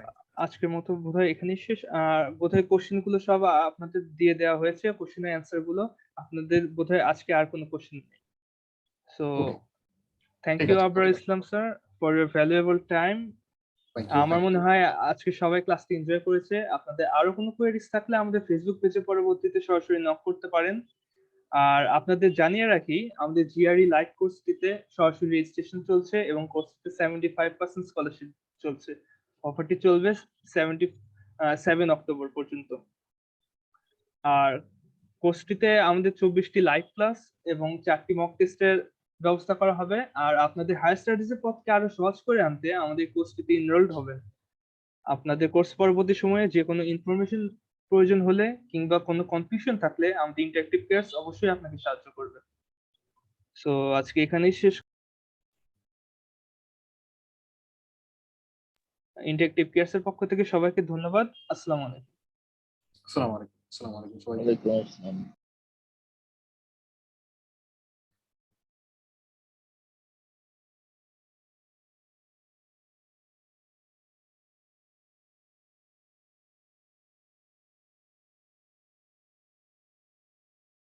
আজকের মতো বোধহয় এখানেই শেষ। আর বোধহয় কোশ্চেন গুলো সব আপনাদের দিয়ে দেওয়া হয়েছে, কোশ্চেনের অ্যান্সার গুলো। আপনাদের বোধহয় আজকে আর কোনো কোশ্চেন নেই। সো Okay, থ্যাংক ঠিক ইউ আছে। Abrar Islam sir for your valuable time. Thank you, আমার thank মনে you. হয় আজকে সবাই ক্লাসটি এনজয় করেছে। আপনাদের আরো কোনো কোয়েরিজ থাকলে আমাদের ফেসবুক পেজে পরবর্তীতে সরাসরি নক করতে পারেন। আর আপনাদের জানিয়ে রাখি, আমাদের জিআরই লাইভ কোর্সটিতে সরাসরি রেজিস্ট্রেশন চলছে এবং কোর্সটিতে 75% স্কলারশিপ চলছে। অফারটি চলবে 7 অক্টোবর পর্যন্ত। আর কোর্সটিতে আমাদের 24টি লাইভ ক্লাস এবং 4টি মক টেস্টের ব্যবস্থা করা হবে। আর আপনাদের হায়ার স্টাডিজের পথকে আরো সহজ করে আনতে আমাদের কোর্সটিতে এনরোলড হবেন। আপনাদের কোর্স পরবর্তী সময়ে যে কোনো ইনফরমেশন প্রয়োজন হলে কিংবা কোনো কনফিউশন থাকলে আমাদের ইন্টারেক্টিভ পেয়ার্স অবশ্যই আপনাকে সাহায্য করবে। সো আজকে এখানেই শেষ। ইন্টারেক্টিভ পেয়ার্স এর পক্ষ থেকে সবাইকে ধন্যবাদ। আসসালামু আলাইকুম। আসসালামু আলাইকুম। আসসালামু আলাইকুম সবাইকে। ওয়ালাইকুম আসসালাম।